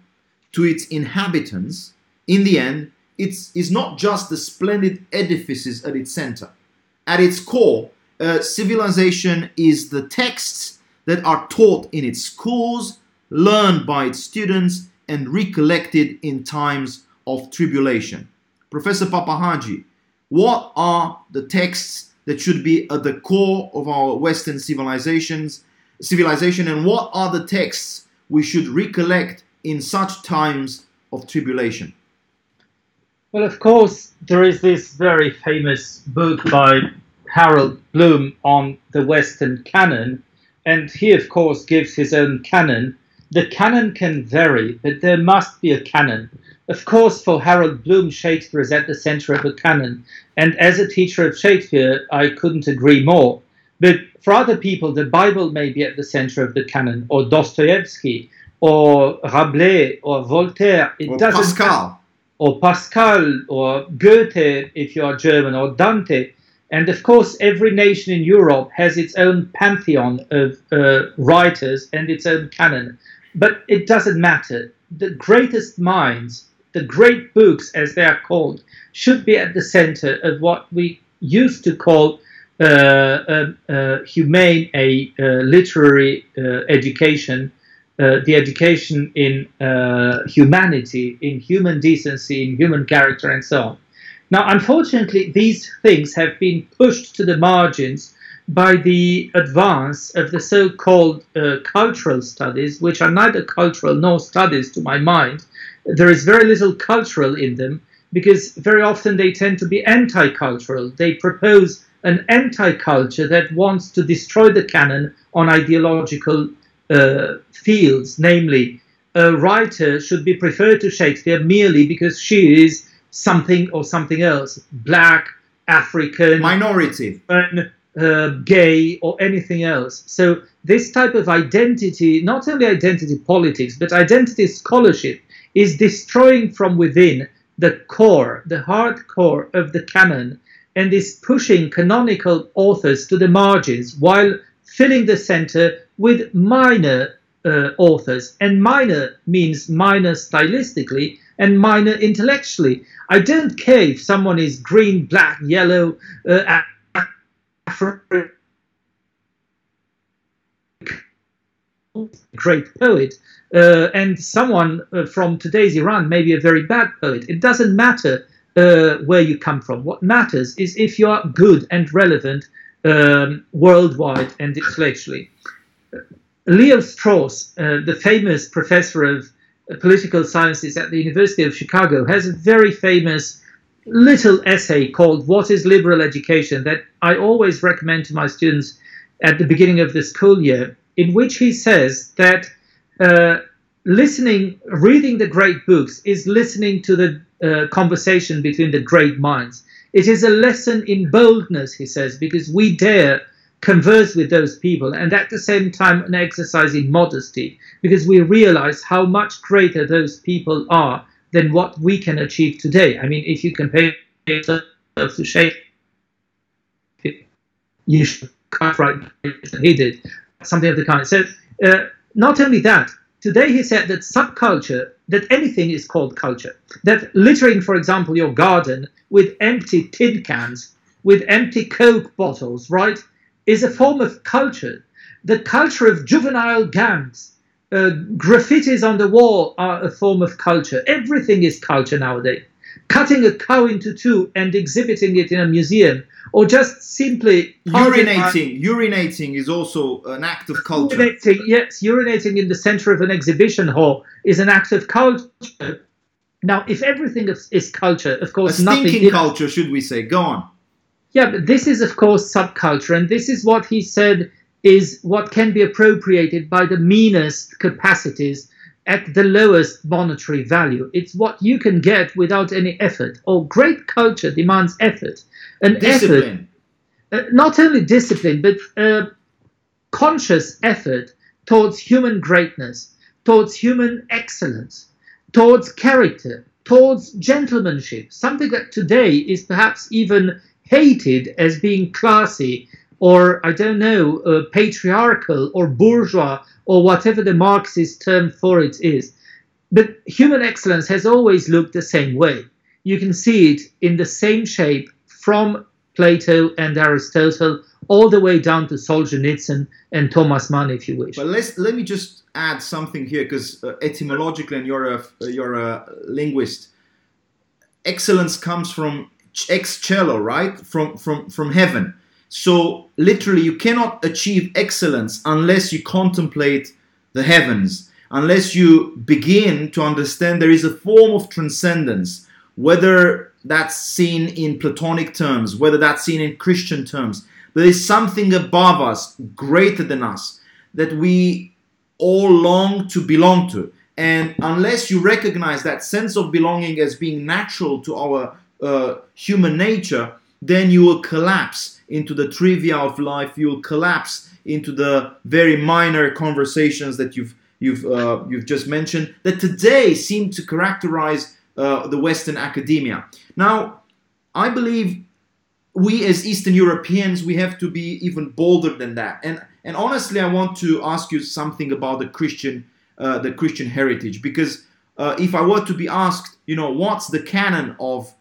Speaker 2: to its inhabitants, in the end, is not just the splendid edifices at its center. At its core, civilization is the texts that are taught in its schools, learned by its students, and recollected in times of tribulation. Professor PAPAHAGI, what are the texts that should be at the core of our Western civilization, and what are the texts we should recollect in such times of tribulation?
Speaker 1: Well, of course, there is this very famous book by Harold Bloom on the Western canon, and he, of course, gives his own canon. The canon can vary, but there must be a canon. Of course, for Harold Bloom, Shakespeare is at the center of the canon, and as a teacher of Shakespeare, I couldn't agree more. But for other people, the Bible may be at the center of the canon, or Dostoevsky, or Rabelais, or Voltaire. It doesn't
Speaker 2: Pascal.
Speaker 1: Or Pascal, or Goethe, if you are German, or Dante. And of course, every nation in Europe has its own pantheon of writers and its own canon. But it doesn't matter. The greatest minds, the great books, as they are called, should be at the center of what we used to call humane, literary education, the education in humanity, in human decency, in human character, and so on. Now, unfortunately, these things have been pushed to the margins by the advance of the so-called cultural studies, which are neither cultural nor studies to my mind. There is very little cultural in them, because very often they tend to be anti-cultural. They propose an anti-culture that wants to destroy the canon on ideological fields, namely, a writer should be preferred to Shakespeare merely because she is something or something else, black, African,
Speaker 2: minority,
Speaker 1: gay, or anything else. So this type of identity, not only identity politics, but identity scholarship, is destroying from within the core, the hard core of the canon, and is pushing canonical authors to the margins while filling the center with minor authors. And minor means minor stylistically and minor intellectually. I don't care if someone is green, black, yellow, African, great poet, and someone from today's Iran may be a very bad poet. It doesn't matter where you come from. What matters is if you are good and relevant worldwide and intellectually. Leo Strauss, the famous professor of political sciences at the University of Chicago, has a very famous little essay called "What is Liberal Education?" that I always recommend to my students at the beginning of the school year, in which he says that reading the great books is listening to the conversation between the great minds. It is a lesson in boldness, he says, because we dare converse with those people, and at the same time an exercise in modesty, because we realize how much greater those people are than what we can achieve today. I mean, if you compare yourself to Shakespeare, you should quite right he did something of the kind. So not only that, today he said that subculture, that anything is called culture, that littering, for example, your garden with empty tin cans, with empty Coke bottles, right, is a form of culture. The culture of juvenile gangs, graffitis on the wall are a form of culture. Everything is culture nowadays. Cutting a cow into two and exhibiting it in a museum, or just simply
Speaker 2: urinating is also an act of culture.
Speaker 1: Urinating in the center of an exhibition hall is an act of culture. Now, if everything is culture, of course,
Speaker 2: nothing. Culture, should we say? Go on.
Speaker 1: Yeah, but this is, of course, subculture, and this is what he said is what can be appropriated by the meanest capacities at the lowest monetary value. It's what you can get without any effort. Or great culture demands effort. And
Speaker 2: discipline.
Speaker 1: Effort, not only discipline, but conscious effort towards human greatness, towards human excellence, towards character, towards gentlemanship, something that today is perhaps even hated as being classy, or, I don't know, patriarchal or bourgeois, or whatever the Marxist term for it is. But human excellence has always looked the same way. You can see it in the same shape from Plato and Aristotle all the way down to Solzhenitsyn and Thomas Mann, if you wish.
Speaker 2: But let me just add something here, because etymologically, and you're a linguist, excellence comes from ex cello, right? From heaven. So literally, you cannot achieve excellence unless you contemplate the heavens, unless you begin to understand there is a form of transcendence, whether that's seen in Platonic terms, whether that's seen in Christian terms. There is something above us, greater than us, that we all long to belong to. And unless you recognize that sense of belonging as being natural to our human nature, then you will collapse into the trivia of life. You will collapse into the very minor conversations that you've just mentioned, that today seem to characterize the Western academia. Now, I believe we as Eastern Europeans, we have to be even bolder than that. And honestly, I want to ask you something about the Christian heritage, because if I were to be asked, what's the canon of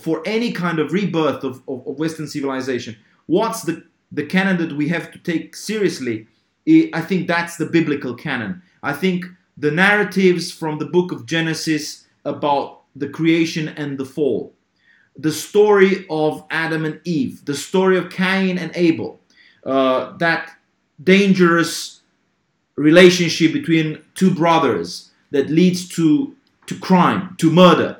Speaker 2: for any kind of rebirth of Western civilization, what's the canon that we have to take seriously? I think that's the biblical canon. I think the narratives from the book of Genesis about the creation and the fall, the story of Adam and Eve, the story of Cain and Abel, that dangerous relationship between two brothers that leads to crime, to murder,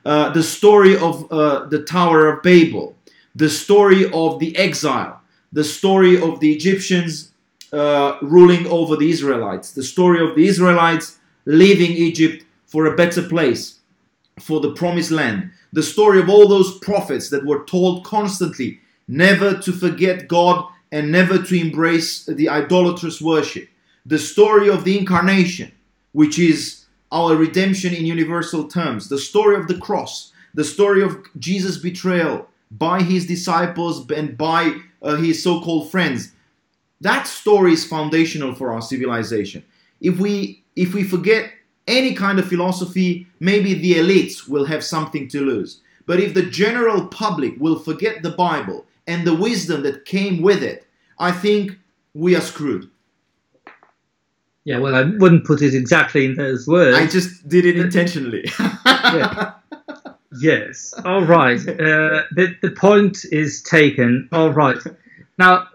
Speaker 2: the story of the Tower of Babel, the story of the exile, the story of the Egyptians ruling over the Israelites, the story of the Israelites leaving Egypt for a better place, for the promised land, the story of all those prophets that were told constantly, never to forget God, and never to embrace the idolatrous worship. The story of the incarnation, which is our redemption in universal terms. The story of the cross. The story of Jesus' betrayal by his disciples and by his so-called friends. That story is foundational for our civilization. If we forget any kind of philosophy, maybe the elites will have something to lose. But if the general public will forget the Bible and the wisdom that came with it, I think we are screwed.
Speaker 1: Yeah, well, I wouldn't put it exactly in those words.
Speaker 2: I just did it intentionally.
Speaker 1: Yeah. Yes. All right. The point is taken. All right. Now,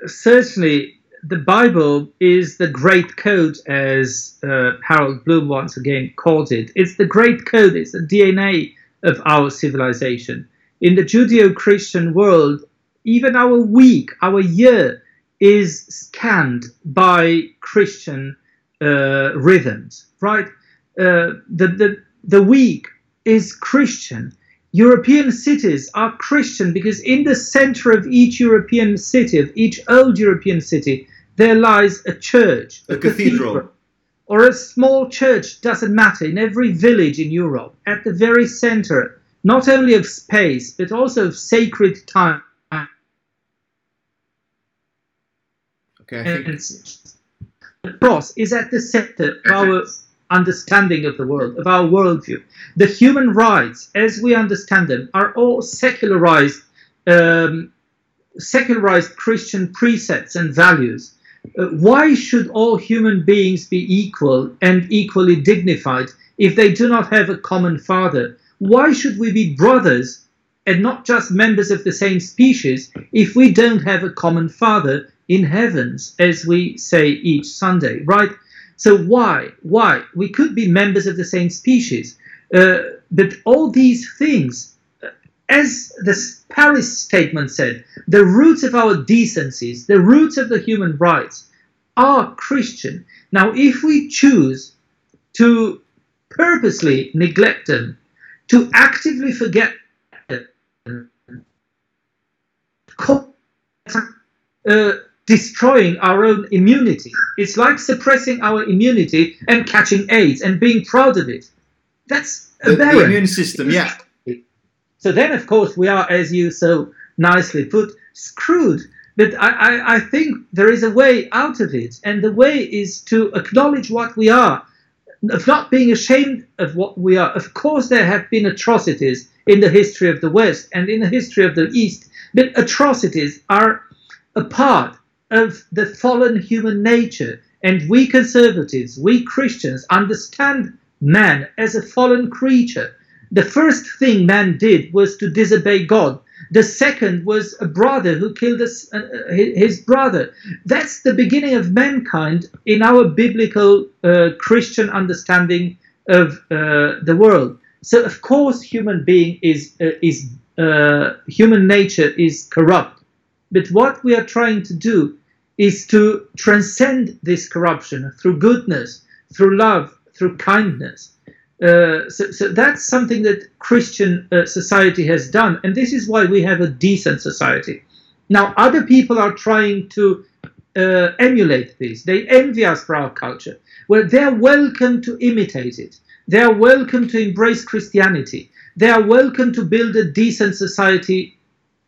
Speaker 1: certainly, the Bible is the great code, as Harold Bloom once again called it. It's the great code. It's the DNA of our civilization. In the Judeo-Christian world, even our week, our year, is scanned by Christian rhythms, right? The week is Christian. European cities are Christian because in the center of each European city, of each old European city, there lies a church,
Speaker 2: a cathedral,
Speaker 1: or a small church, doesn't matter, in every village in Europe, at the very center, not only of space, but also of sacred time.
Speaker 2: Okay, I think
Speaker 1: the cross is at the center of our understanding of the world, of our worldview. The human rights, as we understand them, are all secularized Christian precepts and values. Why should all human beings be equal and equally dignified if they do not have a common father? Why should we be brothers and not just members of the same species if we don't have a common father in heavens, as we say each Sunday, right? So why? We could be members of the same species. But all these things, as the Paris statement said, the roots of our decencies, the roots of the human rights are Christian. Now, if we choose to purposely neglect them, to actively forget them, destroying our own immunity. It's like suppressing our immunity and catching AIDS and being proud of it. That's
Speaker 2: the immune system, yeah.
Speaker 1: So then, of course, we are, as you so nicely put, screwed. But I think there is a way out of it. And the way is to acknowledge what we are, of not being ashamed of what we are. Of course, there have been atrocities in the history of the West and in the history of the East. But atrocities are a part of the fallen human nature, and we conservatives, we Christians, understand man as a fallen creature. The first thing man did was to disobey God. The second was a brother who killed his brother. That's the beginning of mankind in our biblical Christian understanding of the world. So of course human nature is corrupt. But what we are trying to do is to transcend this corruption through goodness, through love, through kindness. So that's something that Christian society has done. And this is why we have a decent society. Now, other people are trying to emulate this. They envy us for our culture. Well, they're welcome to imitate it. They are welcome to embrace Christianity. They are welcome to build a decent society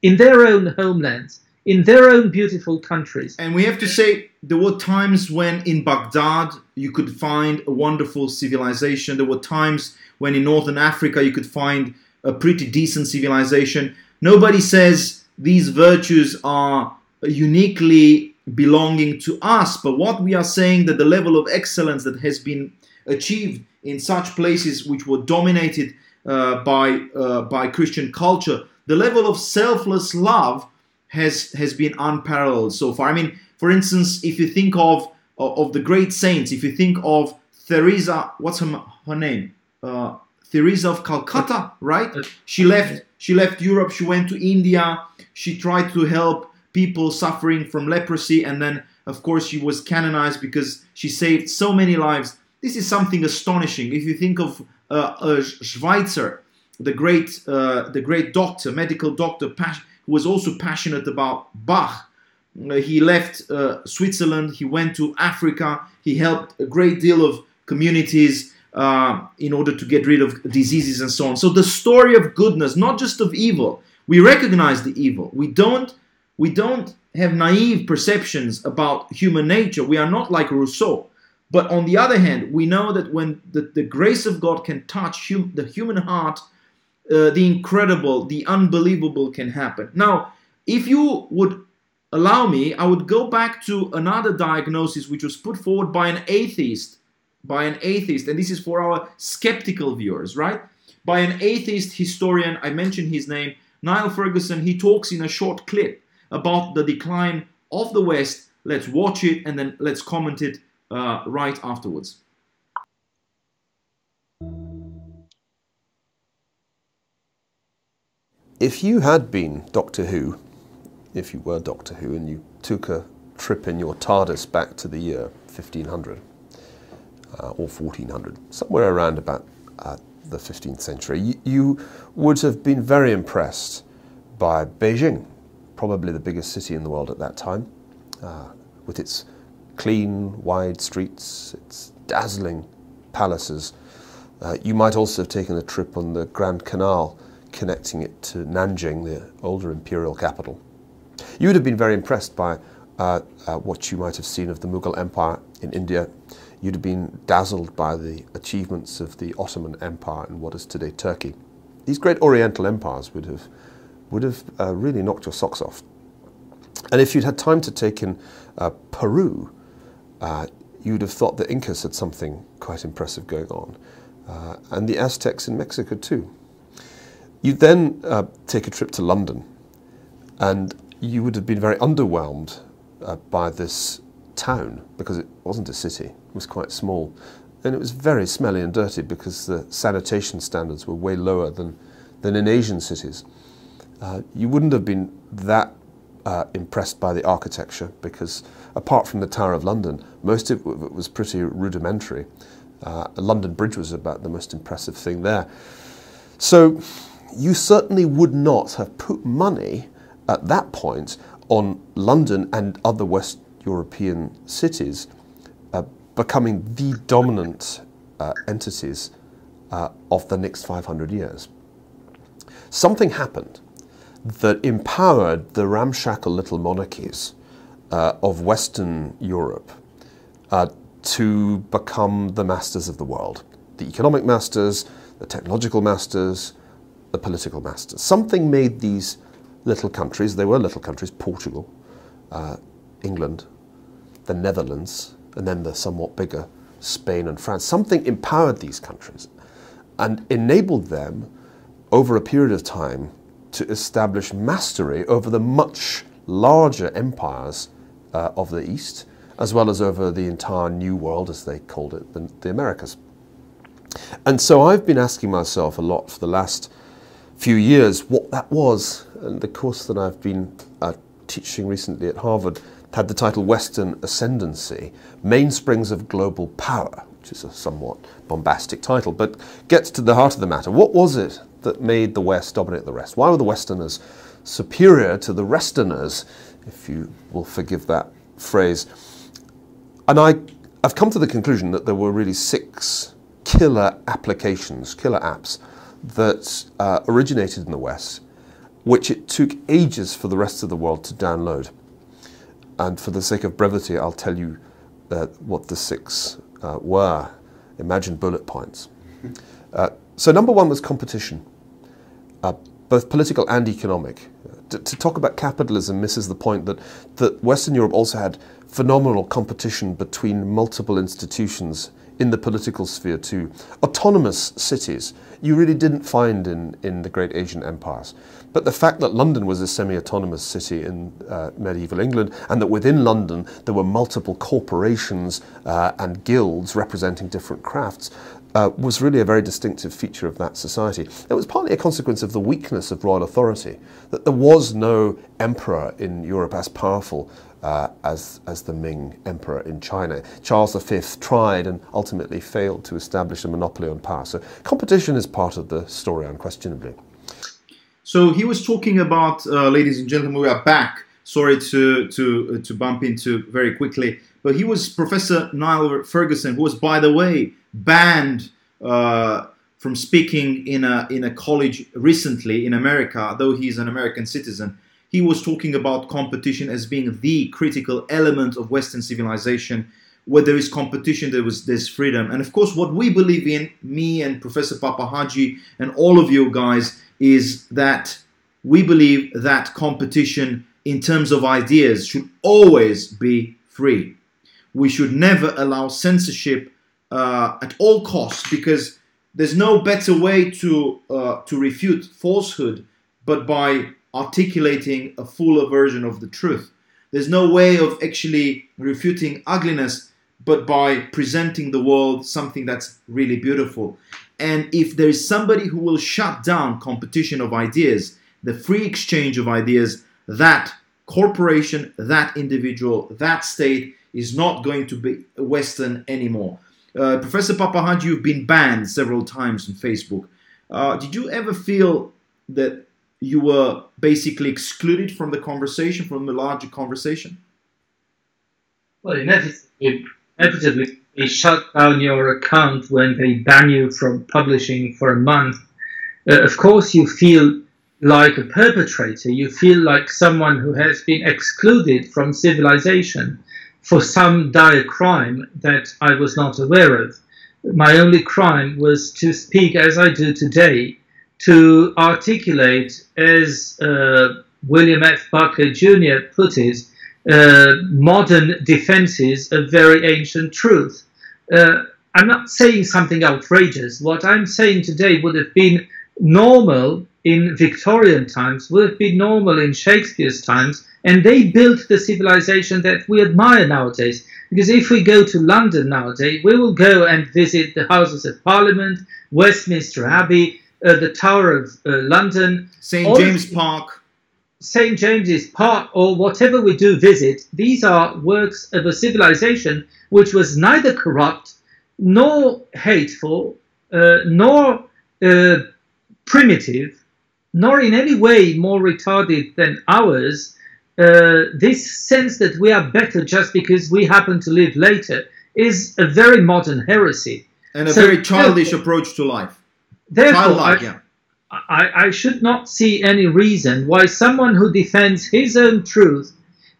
Speaker 1: in their own homelands, in their own beautiful countries.
Speaker 2: And we have to say, there were times when in Baghdad you could find a wonderful civilization. There were times when in Northern Africa you could find a pretty decent civilization. Nobody says these virtues are uniquely belonging to us, but what we are saying that the level of excellence that has been achieved in such places which were dominated by Christian culture, the level of selfless love has been unparalleled so far. I mean, for instance, if you think of the great saints, if you think of Teresa, what's her name? Teresa of Calcutta, right? She left Europe, she went to India, she tried to help people suffering from leprosy, and then, of course, she was canonized because she saved so many lives. This is something astonishing. If you think of Schweitzer, the great doctor, medical doctor, who was also passionate about Bach. He left Switzerland, he went to Africa, he helped a great deal of communities in order to get rid of diseases and so on. So the story of goodness, not just of evil. We recognize the evil. We don't have naive perceptions about human nature. We are not like Rousseau. But on the other hand, we know that when the grace of God can touch the human heart, the incredible, the unbelievable can happen. Now, if you would allow me, I would go back to another diagnosis which was put forward by an atheist, and this is for our skeptical viewers, right? By an atheist historian, I mentioned his name, Niall Ferguson. He talks in a short clip about the decline of the West. Let's watch it and then let's comment it right afterwards.
Speaker 4: If you had been Doctor Who, if you were Doctor Who and you took a trip in your TARDIS back to the year 1500 or 1400, somewhere around about the 15th century, you would have been very impressed by Beijing, probably the biggest city in the world at that time, with its clean, wide streets, its dazzling palaces. You might also have taken a trip on the Grand Canal, connecting it to Nanjing, the older imperial capital. You would have been very impressed by what you might have seen of the Mughal Empire in India. You'd have been dazzled by the achievements of the Ottoman Empire in what is today Turkey. These great Oriental empires would have really knocked your socks off. And if you'd had time to take in Peru, you'd have thought the Incas had something quite impressive going on, and the Aztecs in Mexico too. You'd then take a trip to London, and you would have been very underwhelmed by this town, because it wasn't a city, it was quite small, and it was very smelly and dirty because the sanitation standards were way lower than in Asian cities. You wouldn't have been that impressed by the architecture, because apart from the Tower of London, most of it was pretty rudimentary. London Bridge was about the most impressive thing there. So you certainly would not have put money at that point on London and other West European cities becoming the dominant entities of the next 500 years. Something happened that empowered the ramshackle little monarchies of Western Europe to become the masters of the world. The economic masters, the technological masters, the political masters. Something made these little countries, they were little countries, Portugal, England, the Netherlands, and then the somewhat bigger Spain and France. Something empowered these countries and enabled them over a period of time to establish mastery over the much larger empires of the East, as well as over the entire New World, as they called it, the Americas. And so I've been asking myself a lot for the last few years what that was. And the course that I've been teaching recently at Harvard had the title Western Ascendancy, Mainsprings of Global Power, which is a somewhat bombastic title, but gets to the heart of the matter. What was it that made the West dominate the rest? Why were the Westerners superior to the Resterners, if you will forgive that phrase? And I've come to the conclusion that there were really 6 killer applications, killer apps, that originated in the West, which it took ages for the rest of the world to download. And for the sake of brevity, I'll tell you what the 6 were. Imagine bullet points. So number 1 was competition, both political and economic. To talk about capitalism misses the point that Western Europe also had phenomenal competition between multiple institutions in the political sphere too. Autonomous cities you really didn't find in the great Asian empires. But the fact that London was a semi-autonomous city in medieval England, and that within London there were multiple corporations and guilds representing different crafts, was really a very distinctive feature of that society. It was partly a consequence of the weakness of royal authority, that there was no emperor in Europe as powerful as the Ming emperor in China. Charles V tried and ultimately failed to establish a monopoly on power. So competition is part of the story, unquestionably.
Speaker 2: So he was talking about, ladies and gentlemen, we are back. Sorry to bump into very quickly, but he was Professor Niall Ferguson, who was, by the way, banned from speaking in a college recently in America, though he's an American citizen. He was talking about competition as being the critical element of Western civilization. Where there is competition, there's freedom. And of course, what we believe in, me and Professor PAPAHAGI and all of you guys, is that we believe that competition in terms of ideas should always be free. We should never allow censorship at all costs, because there's no better way to refute falsehood but by articulating a fuller version of the truth. There's no way of actually refuting ugliness but by presenting the world something that's really beautiful. And if there is somebody who will shut down competition of ideas, the free exchange of ideas, that corporation, that individual, that state is not going to be Western anymore. Professor PAPAHAGI, you've been banned several times on Facebook. Did you ever feel that you were basically excluded from the conversation, from the larger conversation?
Speaker 1: Well, inevitably, they shut down your account when they ban you from publishing for a month. Of course, you feel like a perpetrator. You feel like someone who has been excluded from civilization for some dire crime that I was not aware of. My only crime was to speak as I do today, to articulate, as William F. Buckley Jr. put it, modern defenses of very ancient truth. I'm not saying something outrageous. What I'm saying today would have been normal in Victorian times, would have been normal in Shakespeare's times, and they built the civilization that we admire nowadays. Because if we go to London nowadays, we will go and visit the Houses of Parliament, Westminster Abbey, the Tower of London,
Speaker 2: St. James Park.
Speaker 1: St. James's Park, or whatever we do visit. These are works of a civilization which was neither corrupt, nor hateful, nor primitive, nor in any way more retarded than ours. This sense that we are better just because we happen to live later is a very modern heresy.
Speaker 2: And a very childish approach to life.
Speaker 1: Therefore, I should not see any reason why someone who defends his own truth,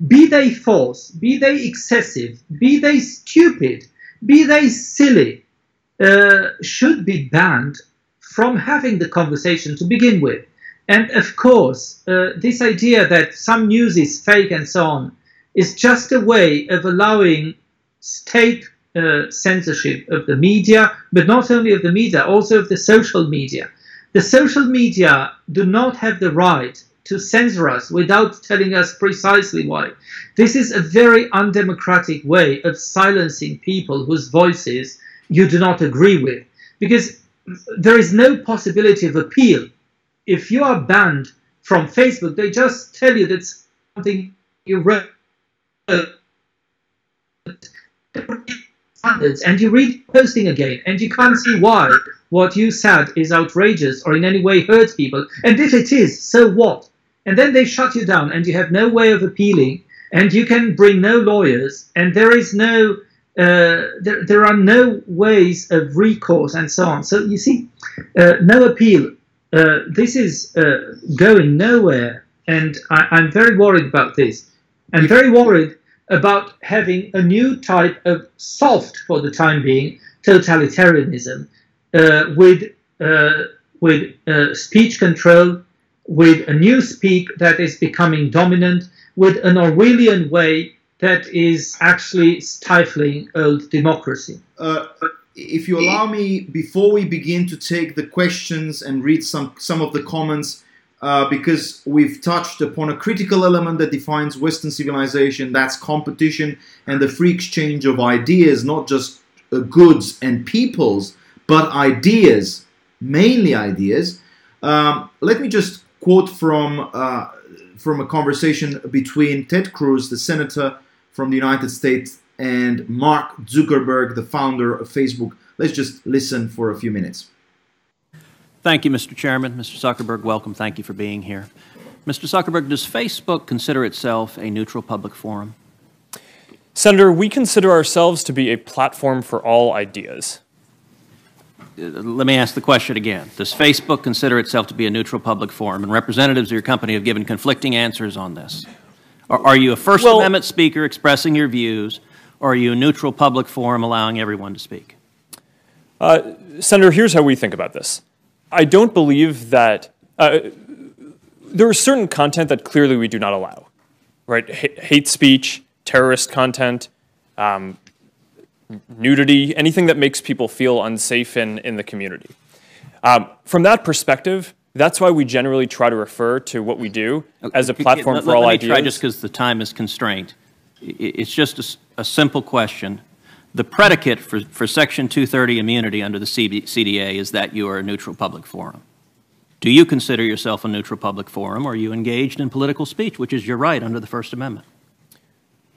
Speaker 1: be they false, be they excessive, be they stupid, be they silly, should be banned from having the conversation to begin with. And of course, this idea that some news is fake and so on is just a way of allowing state censorship of the media, but not only of the media, also of the social media. The social media do not have the right to censor us without telling us precisely why. This is a very undemocratic way of silencing people whose voices you do not agree with, because there is no possibility of appeal. If you are banned from Facebook, they just tell you that's something you wrote, and you read posting again, and you can't see why what you said is outrageous or in any way hurts people. And if it is, so what? And then they shut you down, and you have no way of appealing, and you can bring no lawyers, and there is no, there are no ways of recourse and so on. So you see, no appeal. This is going nowhere, and I'm very worried about this. I'm very worried about having a new type of soft, for the time being, totalitarianism, with speech control, with a new speak that is becoming dominant, with an Orwellian way that is actually stifling old democracy.
Speaker 2: If you allow me, before we begin to take the questions and read some of the comments, because we've touched upon a critical element that defines Western civilization, that's competition and the free exchange of ideas, not just goods and peoples, but ideas, mainly ideas. Let me just quote from a conversation between Ted Cruz, the senator from the United States, and Mark Zuckerberg, the founder of Facebook. Let's just listen for a few minutes.
Speaker 5: Thank you, Mr. Chairman. Mr. Zuckerberg, welcome. Thank you for being here. Mr. Zuckerberg, does Facebook consider itself a neutral public forum?
Speaker 6: Senator, we consider ourselves to be a platform for all ideas.
Speaker 5: Let me ask the question again. Does Facebook consider itself to be a neutral public forum? And representatives of your company have given conflicting answers on this. Are you a First Amendment speaker expressing your views, or are you a neutral public forum allowing everyone to speak?
Speaker 6: Senator, here's how we think about this. I don't believe that there is certain content that clearly we do not allow, right? Hate speech, terrorist content, nudity, anything that makes people feel unsafe in the community. From that perspective, that's why we generally try to refer to what we do as a platform for all ideas. Let me try, just because
Speaker 5: the time is constrained. It's just a simple question. The predicate for Section 230 immunity under the CDA is that you are a neutral public forum. Do you consider yourself a neutral public forum, or are you engaged in political speech, which is your right under the First Amendment?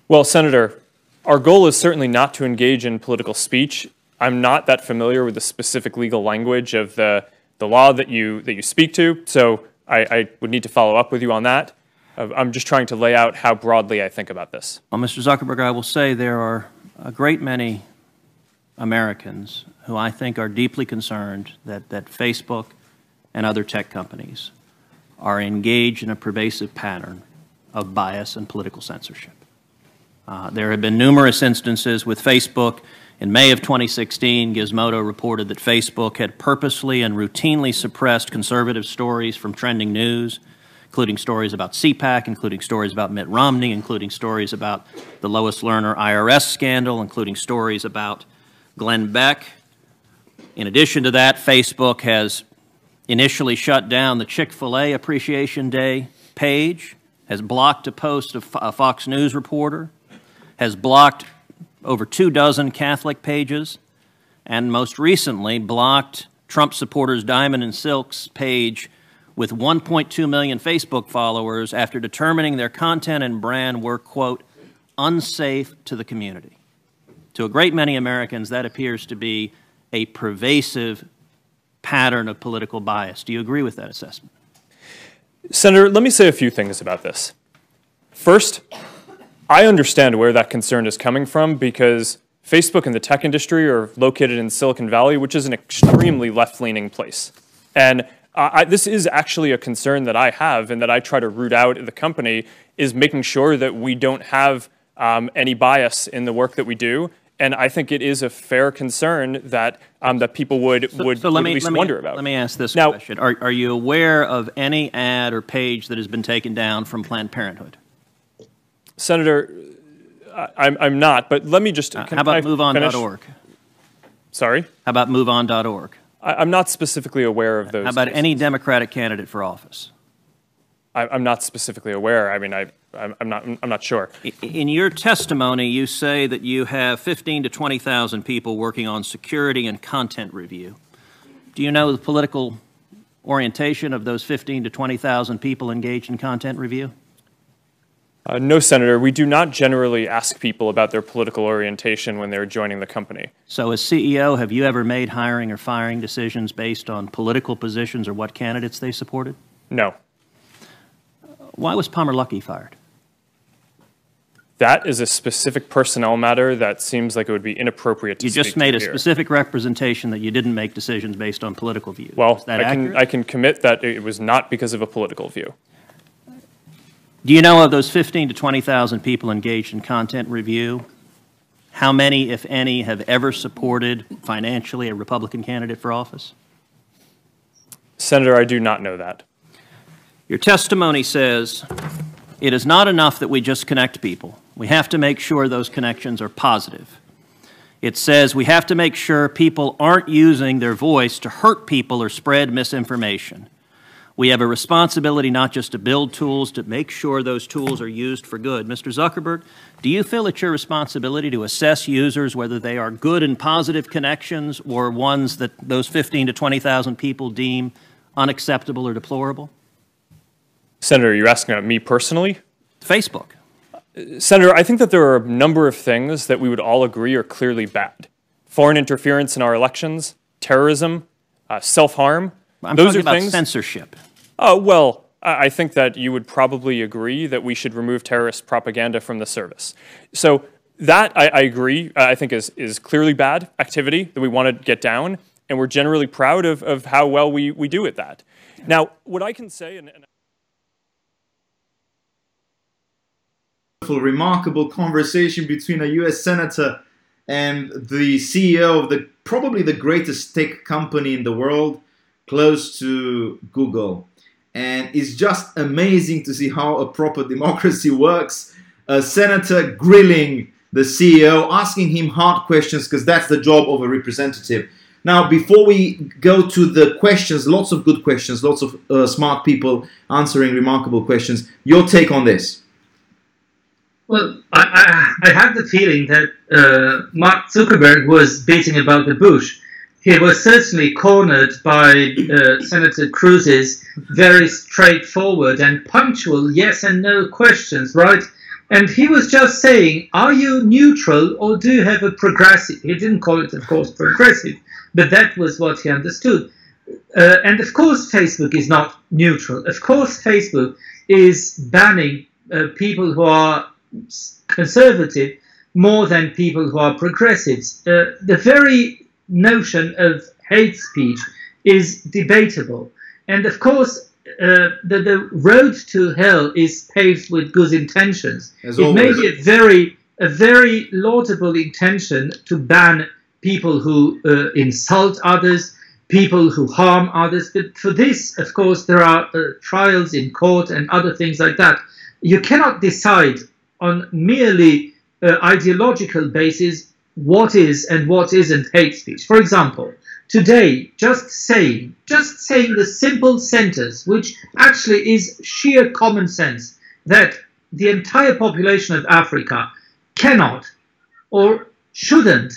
Speaker 6: Well, Senator, our goal is certainly not to engage in political speech. I'm not that familiar with the specific legal language of the law that you speak to, so I would need to follow up with you on that. I'm just trying to lay out how broadly I think about this.
Speaker 5: Well, Mr. Zuckerberg, I will say there are a great many Americans who I think are deeply concerned that Facebook and other tech companies are engaged in a pervasive pattern of bias and political censorship. There have been numerous instances with Facebook. In May of 2016, Gizmodo reported that Facebook had purposely and routinely suppressed conservative stories from trending news, including stories about CPAC, including stories about Mitt Romney, including stories about the Lois Lerner IRS scandal, including stories about Glenn Beck. In addition to that, Facebook has initially shut down the Chick-fil-A Appreciation Day page, has blocked a post of a Fox News reporter, has blocked over 24 Catholic pages, and most recently blocked Trump supporters Diamond and Silk's page with 1.2 million Facebook followers after determining their content and brand were, quote, unsafe to the community. To a great many Americans, that appears to be a pervasive pattern of political bias. Do you agree with that assessment?
Speaker 6: Senator, let me say a few things about this. First, I understand where that concern is coming from because Facebook and the tech industry are located in Silicon Valley, which is an extremely left-leaning place. And this is actually a concern that I have and that I try to root out at the company, is making sure that we don't have any bias in the work that we do. And I think it is a fair concern that that people would at least wonder about.
Speaker 5: Let me ask this question. Are you aware of any ad or page that has been taken down from Planned Parenthood?
Speaker 6: Senator, I'm not, but let me just...
Speaker 5: How about MoveOn.org?
Speaker 6: Sorry?
Speaker 5: How about MoveOn.org?
Speaker 6: I'm not specifically aware of those.
Speaker 5: How about
Speaker 6: cases.
Speaker 5: any Democratic candidate for office?
Speaker 6: I'm not specifically aware. I mean, I'm not sure.
Speaker 5: In your testimony, you say that you have 15,000 to 20,000 people working on security and content review. Do you know the political orientation of those 15,000 to 20,000 people engaged in content review?
Speaker 6: No, Senator. We do not generally ask people about their political orientation when they're joining the company.
Speaker 5: So as CEO, have you ever made hiring or firing decisions based on political positions or what candidates they supported?
Speaker 6: No.
Speaker 5: Why was Palmer Luckey fired?
Speaker 6: That is a specific personnel matter that seems like it would be inappropriate to speak to here.
Speaker 5: You just made a specific representation that you didn't make decisions based on political views.
Speaker 6: Well,
Speaker 5: is that accurate?
Speaker 6: I can commit that it was not because of a political view.
Speaker 5: Do you know of those 15,000 to 20,000 people engaged in content review, how many, if any, have ever supported financially a Republican candidate for office?
Speaker 6: Senator, I do not know that.
Speaker 5: Your testimony says it is not enough that we just connect people. We have to make sure those connections are positive. It says we have to make sure people aren't using their voice to hurt people or spread misinformation. We have a responsibility not just to build tools, to make sure those tools are used for good. Mr. Zuckerberg, do you feel it's your responsibility to assess users whether they are good and positive connections or ones that those 15,000 to 20,000 people deem unacceptable or deplorable?
Speaker 6: Senator, you're asking about me personally?
Speaker 5: Facebook.
Speaker 6: Senator, I think that there are a number of things that we would all agree are clearly bad. Foreign interference in our elections, terrorism, self-harm.
Speaker 5: I'm
Speaker 6: Those
Speaker 5: talking
Speaker 6: are
Speaker 5: about
Speaker 6: things,
Speaker 5: censorship.
Speaker 6: Oh, well, I think that you would probably agree that we should remove terrorist propaganda from the service. So that, I agree, I think is clearly bad activity that we want to get down, and we're generally proud of how well we do at that. Now, what I can say...
Speaker 2: Remarkable conversation between a US senator and the CEO of probably the greatest tech company in the world, close to Google. And it's just amazing to see how a proper democracy works. A senator grilling the CEO, asking him hard questions, because that's the job of a representative. Now, before we go to the questions, lots of good questions, lots of smart people answering remarkable questions. Your take on this?
Speaker 1: Well, I have the feeling that Mark Zuckerberg was beating about the bush. He was certainly cornered by Senator Cruz's very straightforward and punctual yes and no questions, right? And he was just saying, are you neutral or do you have a progressive? He didn't call it, of course, progressive, but that was what he understood. And of course, Facebook is not neutral. Of course, Facebook is banning people who are conservative more than people who are progressives. The very notion of hate speech is debatable. And of course, the road to hell is paved with good intentions. It may be a very laudable intention to ban people who insult others, people who harm others. But for this, of course, there are trials in court and other things like that. You cannot decide on merely ideological basis what is and what isn't hate speech. For example, today, just saying the simple sentence, which actually is sheer common sense, that the entire population of Africa cannot or shouldn't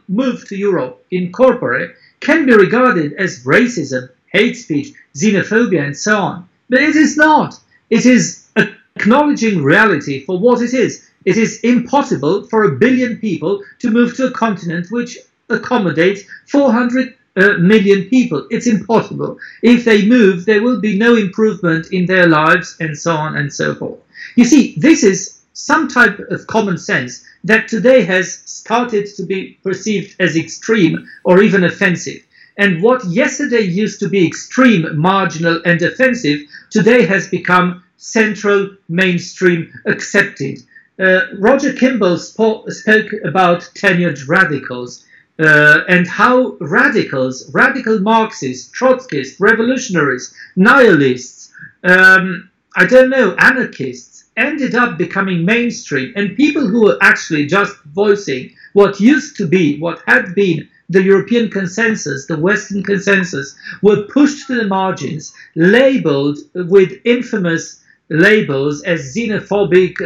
Speaker 1: move to Europe, incorporate, can be regarded as racism, hate speech, xenophobia, and so on. But it is not. It is acknowledging reality for what it is. It is impossible for 1 billion people to move to a continent which accommodates 400 million people. It's impossible. If they move, there will be no improvement in their lives, and so on and so forth. You see, this is some type of common sense that today has started to be perceived as extreme or even offensive. And what yesterday used to be extreme, marginal, and offensive, today has become central, mainstream, accepted. Roger Kimball spoke about tenured radicals and how radical Marxists, Trotskyists, revolutionaries, nihilists, anarchists, ended up becoming mainstream, and people who were actually just voicing what used to be, what had been the European consensus, the Western consensus, were pushed to the margins, labeled with infamous labels as xenophobic,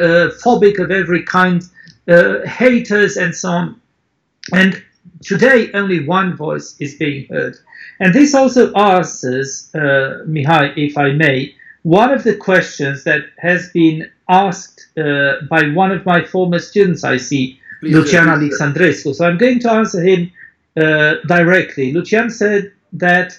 Speaker 1: phobic of every kind, haters, and so on. And today, only one voice is being heard. And this also asks us, Mihail, if I may, one of the questions that has been asked by one of my former students, I see, Lucian Alexandrescu. So I'm going to answer him directly. Lucian said that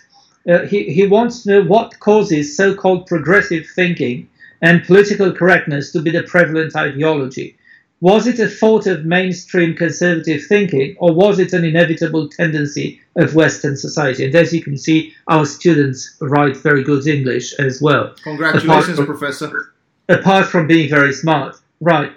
Speaker 1: he wants to know what causes so-called progressive thinking and political correctness to be the prevalent ideology. Was it a fault of mainstream conservative thinking, or was it an inevitable tendency of Western society? And as you can see, our students write very good English as well.
Speaker 2: Congratulations, Professor.
Speaker 1: Apart from being very smart. Right.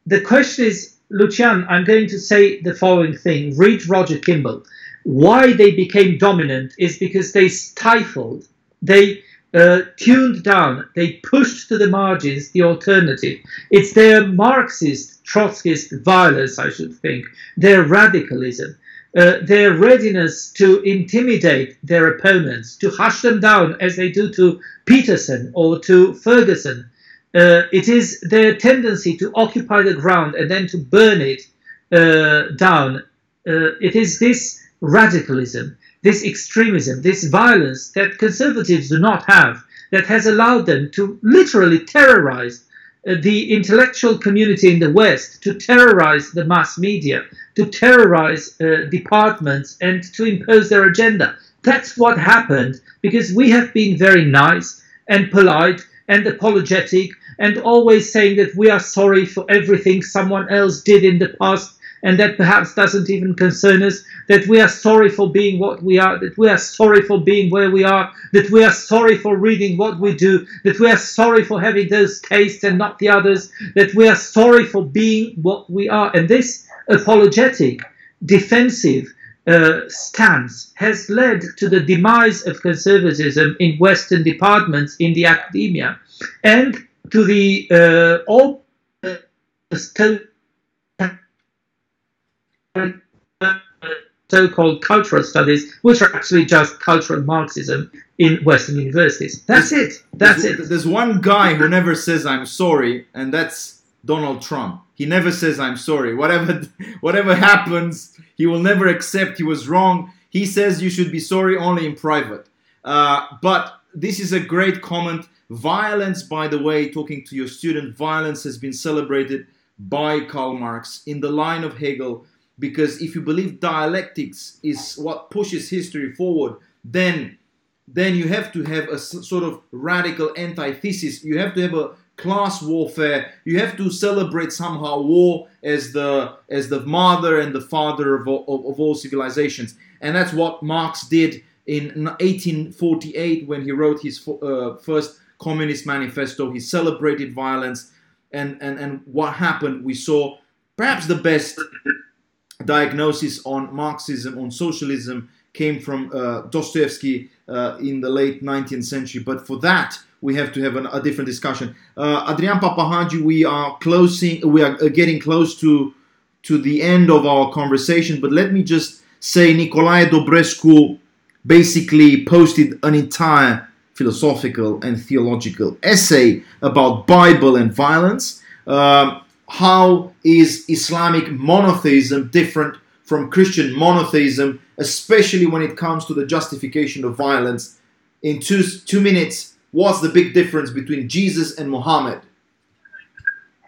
Speaker 1: The question is, Lucian, I'm going to say the following thing. Read Roger Kimball. Why they became dominant is because they stifled, they tuned down, they pushed to the margins the alternative. It's their Marxist, Trotskyist violence, I should think, their radicalism, their readiness to intimidate their opponents, to hush them down as they do to Peterson or to Ferguson. It is their tendency to occupy the ground and then to burn it down. It is this radicalism, this extremism, this violence that conservatives do not have, that has allowed them to literally terrorize the intellectual community in the West, to terrorize the mass media, to terrorize departments, and to impose their agenda. That's what happened, because we have been very nice and polite and apologetic and always saying that we are sorry for everything someone else did in the past, and that perhaps doesn't even concern us, that we are sorry for being what we are, that we are sorry for being where we are, that we are sorry for reading what we do, that we are sorry for having those tastes and not the others, that we are sorry for being what we are. And this apologetic, defensive stance has led to the demise of conservatism in Western departments in the academia, and to the so-called cultural studies, which are actually just cultural Marxism in Western universities. That's it.
Speaker 2: There's one guy who never says I'm sorry, and that's Donald Trump. He never says I'm sorry. Whatever happens, he will never accept he was wrong. He says you should be sorry only in private. But this is a great comment. Violence, by the way, talking to your student, violence has been celebrated by Karl Marx in the line of Hegel, because if you believe dialectics is what pushes history forward, then you have to have a sort of radical antithesis. You have to have a class warfare. You have to celebrate somehow war as the mother and the father of all civilizations. And that's what Marx did in 1848 when he wrote his first Communist Manifesto. He celebrated violence, and what happened, we saw perhaps the best diagnosis on Marxism, on socialism, came from Dostoevsky in the late 19th century. But for that, we have to have a different discussion. Adrian PAPAHAGI, we are getting close to the end of our conversation, but let me just say Nicolae Dobrescu basically posted an entire philosophical and theological essay about Bible and violence. How is Islamic monotheism different from Christian monotheism, especially when it comes to the justification of violence? In two minutes, what's the big difference between Jesus and Muhammad?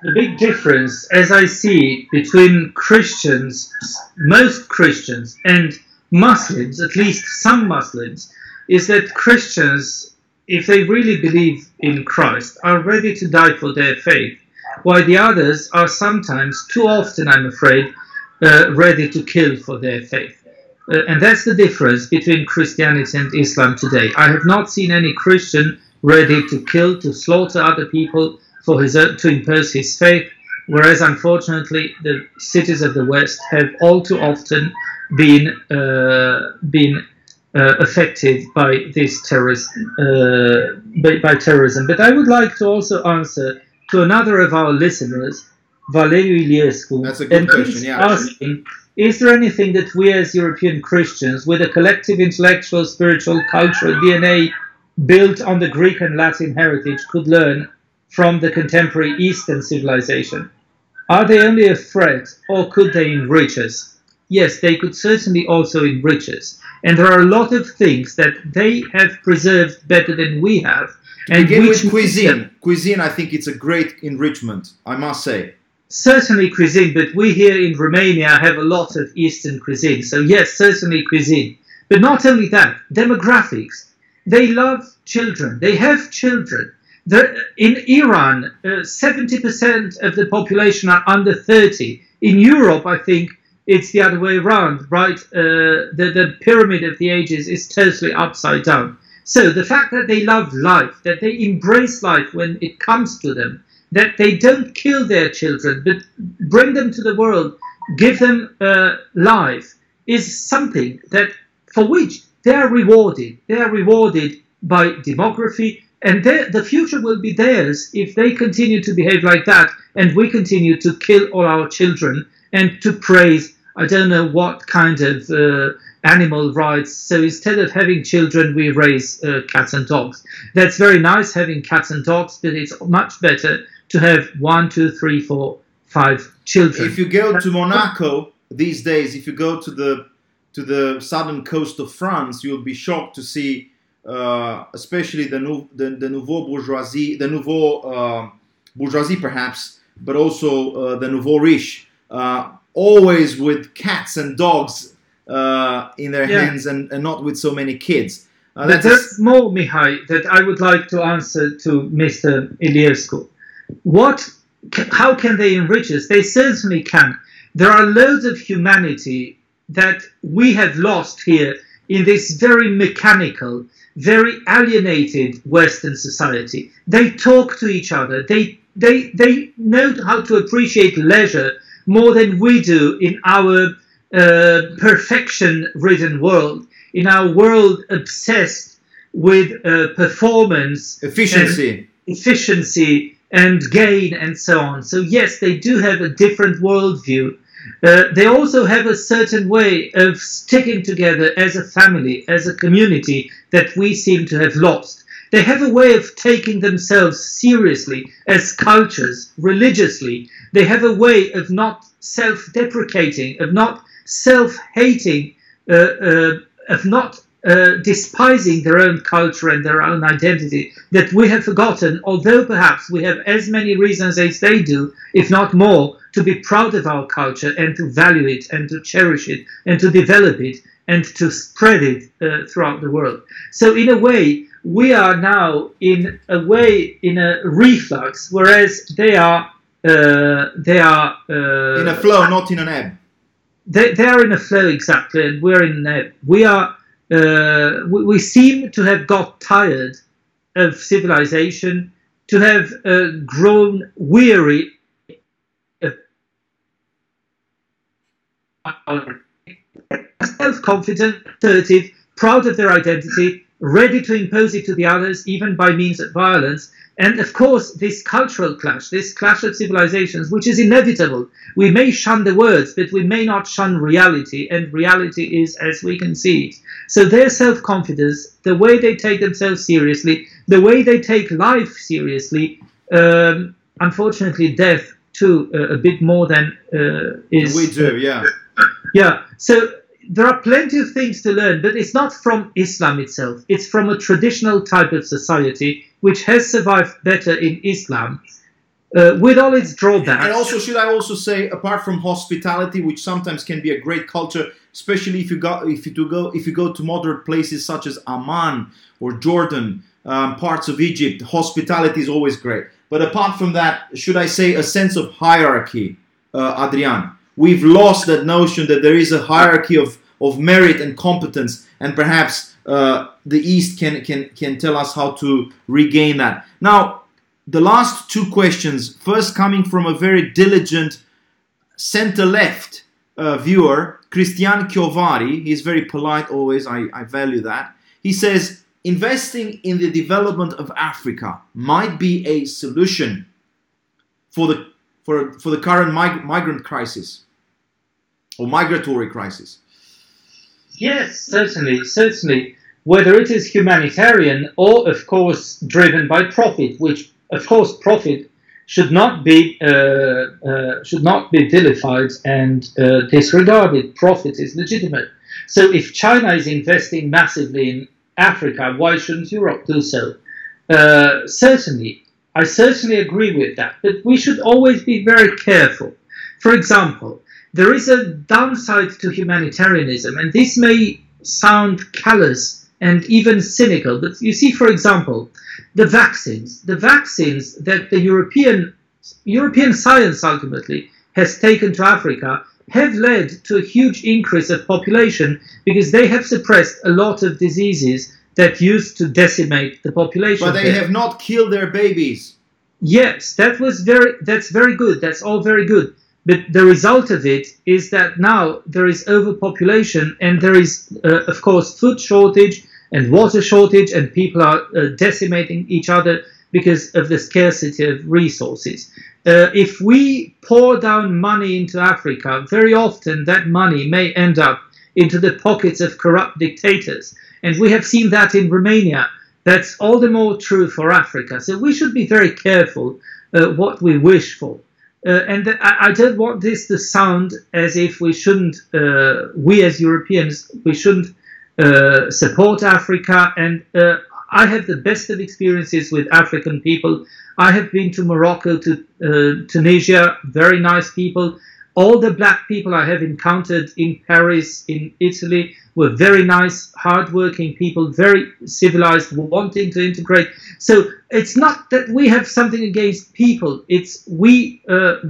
Speaker 1: The big difference, as I see, between Christians, most Christians, and Muslims, at least some Muslims, is that Christians, if they really believe in Christ, are ready to die for their faith, while the others are sometimes, too often I'm afraid, ready to kill for their faith. And that's the difference between Christianity and Islam today. I have not seen any Christian ready to kill, to slaughter other people for to impose his faith, whereas unfortunately the cities of the West have all too often been affected by this by terrorism. But I would like to also answer to another of our listeners, Valeriu Iliescu.
Speaker 2: That's a good question, yeah.
Speaker 1: Asking, is there anything that we as European Christians, with a collective intellectual, spiritual, cultural DNA built on the Greek and Latin heritage, could learn from the contemporary Eastern civilization? Are they only a threat, or could they enrich us? Yes, they could certainly also enrich us. And there are a lot of things that they have preserved better than we have.
Speaker 2: And begin with cuisine. Cuisine, I think it's a great enrichment, I must say.
Speaker 1: Certainly cuisine, but we here in Romania have a lot of Eastern cuisine. So yes, certainly cuisine. But not only that, demographics. They love children. They have children. In Iran, 70% of the population are under 30. In Europe, I think it's the other way around, right? The pyramid of the ages is totally upside down. So the fact that they love life, that they embrace life when it comes to them, that they don't kill their children, but bring them to the world, give them life, is something that for which they are rewarded. They are rewarded by demography, and the future will be theirs if they continue to behave like that, and we continue to kill all our children and to praise, I don't know what kind of animal rights. So instead of having children, we raise cats and dogs. That's very nice, having cats and dogs, but it's much better to have 1, 2, 3, 4, 5 children.
Speaker 2: If you go to Monaco these days, if you go to the southern coast of France, you'll be shocked to see, especially the nouveau bourgeoisie, the nouveau bourgeoisie perhaps, but also the nouveau riche, always with cats and dogs in their hands and not with so many kids.
Speaker 1: But there's more, Mihail, that I would like to answer to Mr. Iliescu. How can they enrich us? They certainly can. There are loads of humanity that we have lost here in this very mechanical, very alienated Western society. They talk to each other. They know how to appreciate leisure more than we do in our perfection-ridden world, in our world obsessed with performance, efficiency and gain and so on. So yes, they do have a different worldview. They also have a certain way of sticking together as a family, as a community that we seem to have lost. They have a way of taking themselves seriously as cultures, religiously. They have a way of not self-deprecating, of not self-hating, of not despising their own culture and their own identity that we have forgotten, although perhaps we have as many reasons as they do, if not more, to be proud of our culture and to value it and to cherish it and to develop it and to spread it throughout the world. So in a way, we are now in a reflux, whereas they are in
Speaker 2: a flow, not in an ebb.
Speaker 1: They are in a flow, exactly, and we're in an ebb. We seem to have got tired of civilization, to have grown weary of self-confident, assertive, proud of their identity, ready to impose it to the others, even by means of violence. And of course, this cultural clash, this clash of civilizations, which is inevitable. We may shun the words, but we may not shun reality, and reality is as we can see it. So their self-confidence, the way they take themselves seriously, the way they take life seriously, unfortunately death too, a bit more than is...
Speaker 2: We do, yeah.
Speaker 1: Yeah, so there are plenty of things to learn, but it's not from Islam itself. It's from a traditional type of society which has survived better in Islam, with all its drawbacks.
Speaker 2: And also, should I also say, apart from hospitality, which sometimes can be a great culture, especially if you go to moderate places such as Amman or Jordan, parts of Egypt, hospitality is always great. But apart from that, should I say a sense of hierarchy, Adrian? We've lost that notion that there is a hierarchy of merit and competence, and perhaps the East can tell us how to regain that. Now, the last two questions, first coming from a very diligent center-left viewer, Christian Chiovari. He's very polite always, I value that. He says, investing in the development of Africa might be a solution for the current migrant crisis or migratory crisis.
Speaker 1: Yes, certainly. Whether it is humanitarian or, of course, driven by profit, which, of course, profit should not be vilified and disregarded. Profit is legitimate. So, if China is investing massively in Africa, why shouldn't Europe do so? Certainly, I certainly agree with that. But we should always be very careful. For example, there is a downside to humanitarianism, and this may sound callous and even cynical, but you see, for example, the vaccines that the European science ultimately has taken to Africa have led to a huge increase of population because they have suppressed a lot of diseases that used to decimate the population.
Speaker 2: But they have not killed their babies.
Speaker 1: Yes, that's very good. That's all very good. But the result of it is that now there is overpopulation and there is, of course, food shortage and water shortage, and people are decimating each other because of the scarcity of resources. If we pour down money into Africa, very often that money may end up into the pockets of corrupt dictators. And we have seen that in Romania. That's all the more true for Africa. So we should be very careful what we wish for. And I don't want this to sound as if we shouldn't, we as Europeans, we shouldn't support Africa. And I have the best of experiences with African people. I have been to Morocco, to Tunisia, very nice people. All the black people I have encountered in Paris, in Italy, were very nice, hardworking people, very civilized, wanting to integrate. So it's not that we have something against people. It's we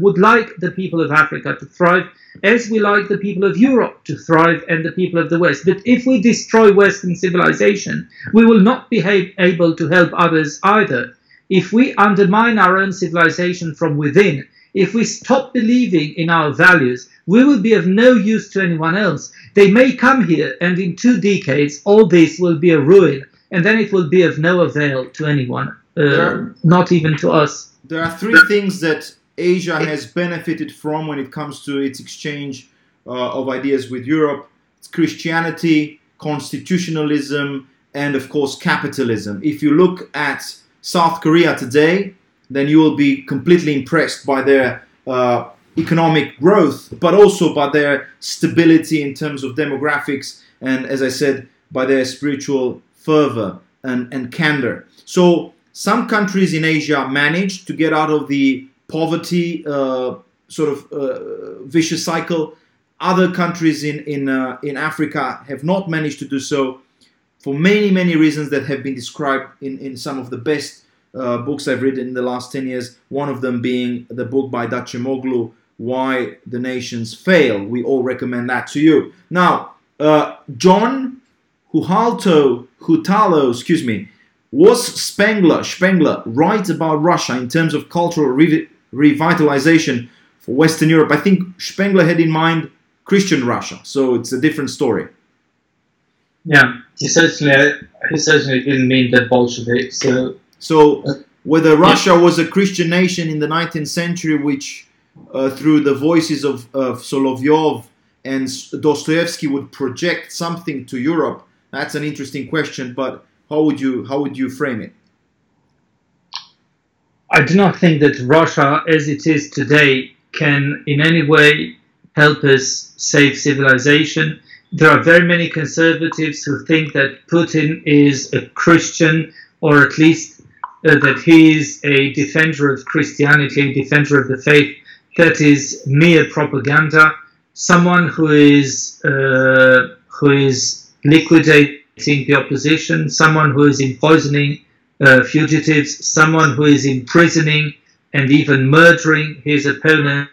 Speaker 1: would like the people of Africa to thrive, as we like the people of Europe to thrive and the people of the West. But if we destroy Western civilization, we will not be able to help others either. If we undermine our own civilization from within, if we stop believing in our values, we will be of no use to anyone else. They may come here, and in 2 decades, all this will be a ruin, and then it will be of no avail to anyone, not even to us.
Speaker 2: There are 3 things that Asia has benefited from when it comes to its exchange of ideas with Europe. It's Christianity, constitutionalism, and of course capitalism. If you look at South Korea today, then you will be completely impressed by their economic growth, but also by their stability in terms of demographics, and as I said, by their spiritual fervor and candor. So some countries in Asia managed to get out of the poverty vicious cycle. Other countries in Africa have not managed to do so for many, many reasons that have been described in some of the best books I've read in the last 10 years, one of them being the book by Dacemoglu, Why the Nations Fail. We all recommend that to you. Now, John Hutalo, was Spengler right about Russia in terms of cultural revitalization for Western Europe? I think Spengler had in mind Christian Russia, so it's a different story.
Speaker 1: Yeah, he certainly didn't mean the Bolsheviks.
Speaker 2: So whether Russia was a Christian nation in the 19th century, which through the voices of Solovyov and Dostoevsky would project something to Europe, that's an interesting question. But how would you frame it?
Speaker 1: I do not think that Russia, as it is today, can in any way help us save civilization. There are very many conservatives who think that Putin is a Christian, or at least that he is a defender of Christianity, a defender of the faith. That is mere propaganda. Someone who is liquidating the opposition, someone who is imprisoning fugitives, someone who is imprisoning and even murdering his opponents.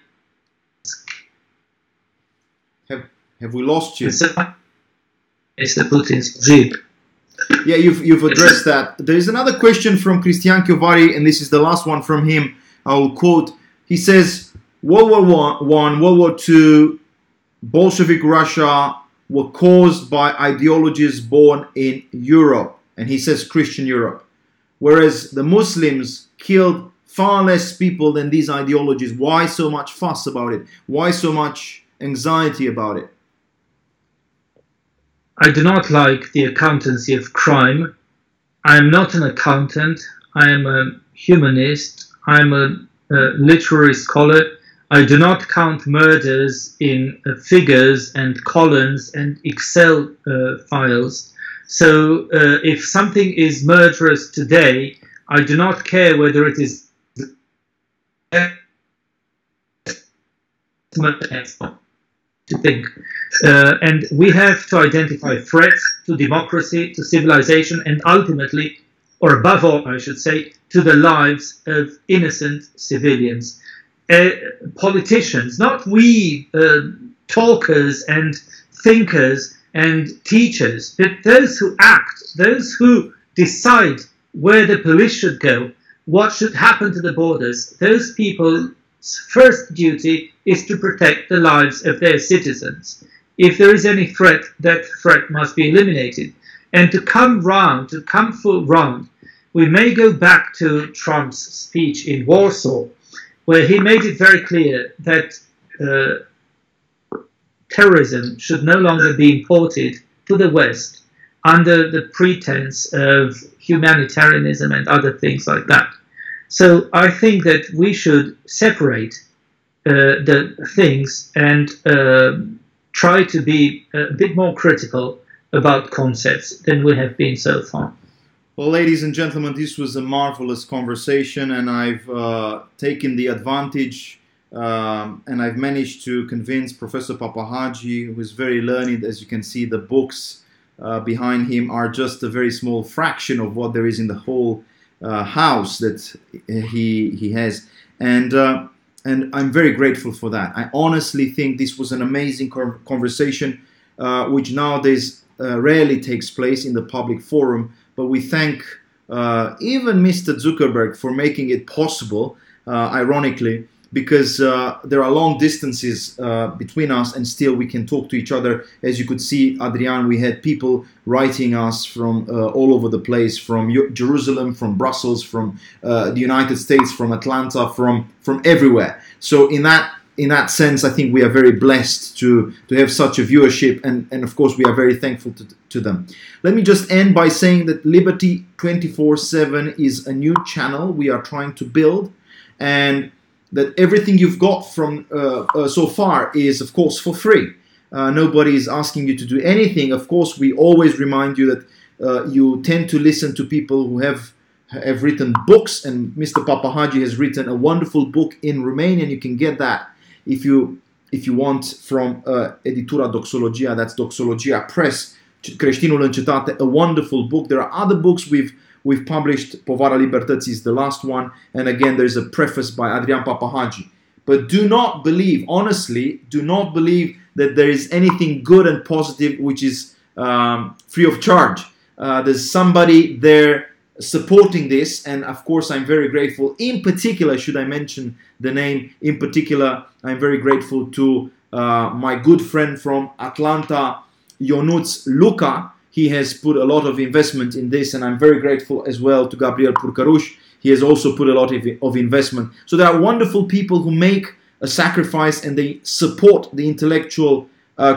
Speaker 2: Have we lost you?
Speaker 1: It's the Putin's regime.
Speaker 2: Yeah, you've addressed that. There is another question from Christian Kiovari, and this is the last one from him. I will quote. He says, World War I, World War II, Bolshevik Russia were caused by ideologies born in Europe. And he says Christian Europe. Whereas the Muslims killed far less people than these ideologies. Why so much fuss about it? Why so much anxiety about it?
Speaker 1: I do not like the accountancy of crime. I am not an accountant. I am a humanist. I am a literary scholar. I do not count murders in figures and columns and Excel files. So if something is murderous today, I do not care whether it is to think. And we have to identify threats to democracy, to civilization, and ultimately, or above all, I should say, to the lives of innocent civilians. Politicians, not we talkers and thinkers and teachers, but those who act, those who decide where the police should go, what should happen to the borders, those people's first duty is to protect the lives of their citizens. If there is any threat, that threat must be eliminated. And to come full round, we may go back to Trump's speech in Warsaw, where he made it very clear that terrorism should no longer be imported to the West under the pretense of humanitarianism and other things like that. So I think that we should separate the things and try to be a bit more critical about concepts than we have been so far.
Speaker 2: Well, ladies and gentlemen, this was a marvelous conversation, and I've taken the advantage and I've managed to convince Professor PAPAHAGI, who is very learned. As you can see, the books behind him are just a very small fraction of what there is in the whole house that he has, and I'm very grateful for that. I honestly think this was an amazing conversation, which nowadays rarely takes place in the public forum, but we thank even Mr. Zuckerberg for making it possible, ironically, because there are long distances between us, and still we can talk to each other. As you could see, Adrian, we had people writing us from all over the place, from Jerusalem, from Brussels, from the United States, from Atlanta, from everywhere. So in that sense, I think we are very blessed to have such a viewership, and of course we are very thankful to them. Let me just end by saying that Liberty 24/7 is a new channel we are trying to build, and that everything you've got from so far is, of course, for free. Nobody is asking you to do anything. Of course, we always remind you that you tend to listen to people who have written books, and Mr. PAPAHAGI has written a wonderful book in Romanian. You can get that if you want from Editura Doxologia, that's Doxologia Press, Creștinul în Cetate, a wonderful book. There are other books we've published. Povara Libertății is the last one, and again there's a preface by Adrian PAPAHAGI. But do not believe, honestly, do not believe that there is anything good and positive which is free of charge. There's somebody there supporting this, and of course I'm very grateful. In particular, should I mention the name, in particular, I'm very grateful to my good friend from Atlanta, Ionuț Luca. He has put a lot of investment in this, and I'm very grateful as well to Gabriel Purcăruș. He has also put a lot of investment. So there are wonderful people who make a sacrifice, and they support the intellectual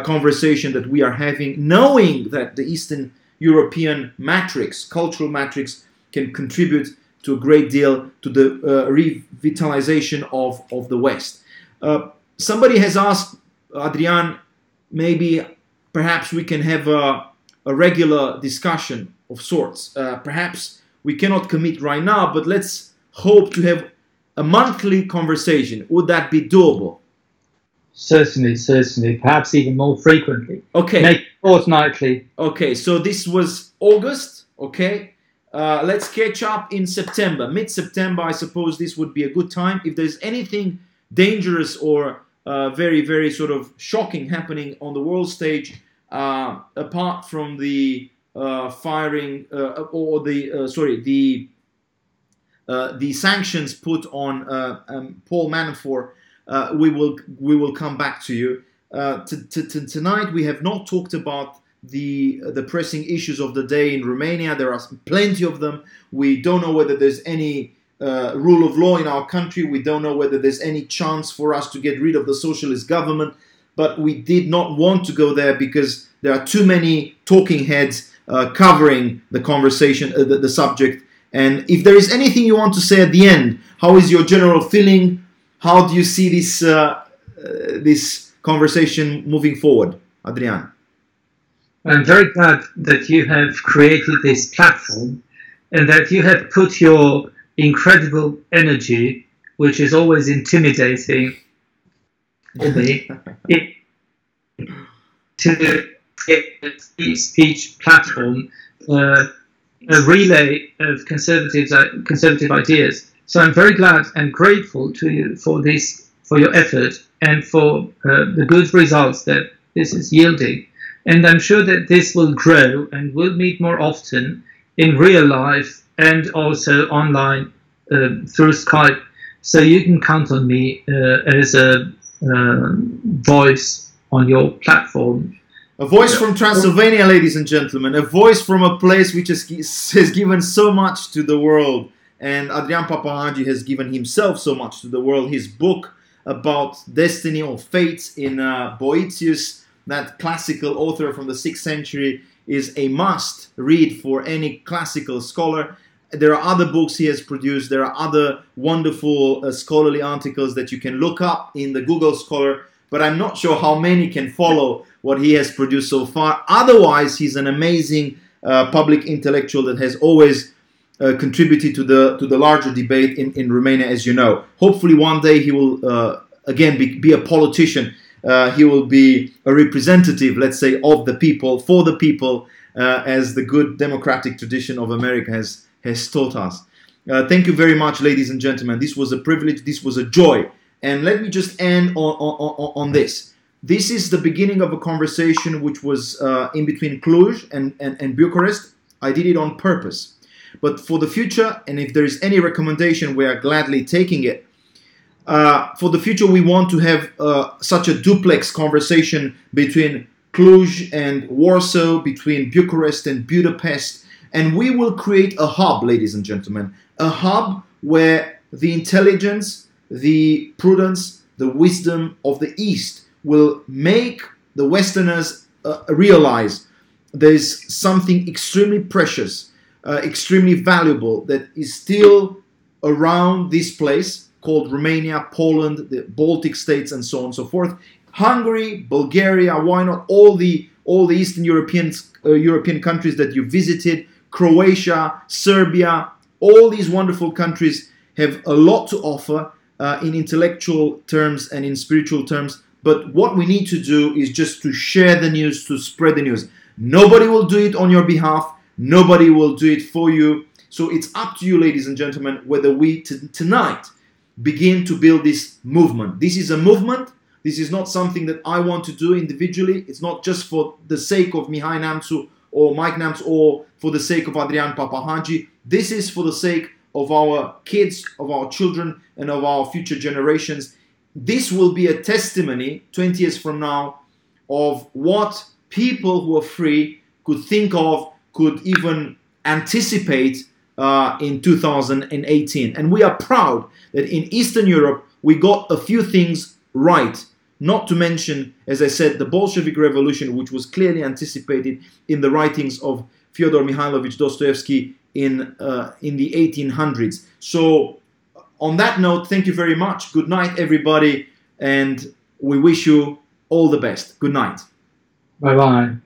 Speaker 2: conversation that we are having, knowing that the Eastern European matrix, cultural matrix, can contribute to a great deal to the revitalization of the West. Somebody has asked, Adrian, maybe perhaps we can have a regular discussion of sorts. Perhaps we cannot commit right now, but let's hope to have a monthly conversation. Would that be doable?
Speaker 1: Certainly. Perhaps even more frequently.
Speaker 2: Okay.
Speaker 1: Make it fortnightly.
Speaker 2: Okay, so this was August. Okay. Let's catch up in September. Mid-September, I suppose this would be a good time. If there's anything dangerous or very, very sort of shocking happening on the world stage, apart from the firing or the sanctions put on Paul Manafort, we will come back to you. Tonight we have not talked about the pressing issues of the day in Romania. There are plenty of them. We don't know whether there's any rule of law in our country. We don't know whether there's any chance for us to get rid of the socialist government. But we did not want to go there because there are too many talking heads covering the conversation, the subject. And if there is anything you want to say at the end, how is your general feeling? How do you see this this conversation moving forward, Adrian?
Speaker 1: I'm very glad that you have created this platform and that you have put your incredible energy, which is always intimidating for me, to a free speech platform, a relay of conservative ideas. So I'm very glad and grateful to you for this, for your effort, and for the good results that this is yielding. And I'm sure that this will grow, and we'll meet more often in real life and also online through Skype. So you can count on me as a voice on your platform.
Speaker 2: A voice from Transylvania, ladies and gentlemen. A voice from a place which has given so much to the world. And Adrian PAPAHAGI has given himself so much to the world. His book about destiny or fates in Boetius, that classical author from the 6th century, is a must read for any classical scholar. There are other books he has produced. There are other wonderful scholarly articles that you can look up in the Google Scholar, but I'm not sure how many can follow what he has produced so far. Otherwise, he's an amazing public intellectual that has always contributed to the larger debate in Romania, as you know. Hopefully one day he will again, be a politician. He will be a representative, let's say, of the people, for the people, as the good democratic tradition of America has taught us. Thank you very much, ladies and gentlemen. This was a privilege. This was a joy. And let me just end on this. This is the beginning of a conversation which was in between Cluj and Bucharest. I did it on purpose. But for the future, and if there is any recommendation, we are gladly taking it. For the future, we want to have such a duplex conversation between Cluj and Warsaw, between Bucharest and Budapest. And we will create a hub, ladies and gentlemen, a hub where the intelligence, the prudence, the wisdom of the East will make the Westerners realize there's something extremely precious, extremely valuable that is still around this place called Romania, Poland, the Baltic states, and so on and so forth. Hungary, Bulgaria, why not all the Eastern European countries that you visited, Croatia, Serbia, all these wonderful countries have a lot to offer in intellectual terms and in spiritual terms. But what we need to do is just to share the news, to spread the news. Nobody will do it on your behalf. Nobody will do it for you. So it's up to you, ladies and gentlemen, whether we tonight begin to build this movement. This is a movement. This is not something that I want to do individually. It's not just for the sake of Mihail NEAMTU or Mike NEAMTU or for the sake of Adrian PAPAHAGI. This is for the sake of our kids, of our children, and of our future generations. This will be a testimony 20 years from now of what people who are free could think of, could even anticipate in 2018. And we are proud that in Eastern Europe we got a few things right. Not to mention, as I said, the Bolshevik Revolution, which was clearly anticipated in the writings of Fyodor Mikhailovich Dostoevsky in the 1800s. So on that note, thank you very much. Good night, everybody, and we wish you all the best. Good night.
Speaker 1: Bye-bye.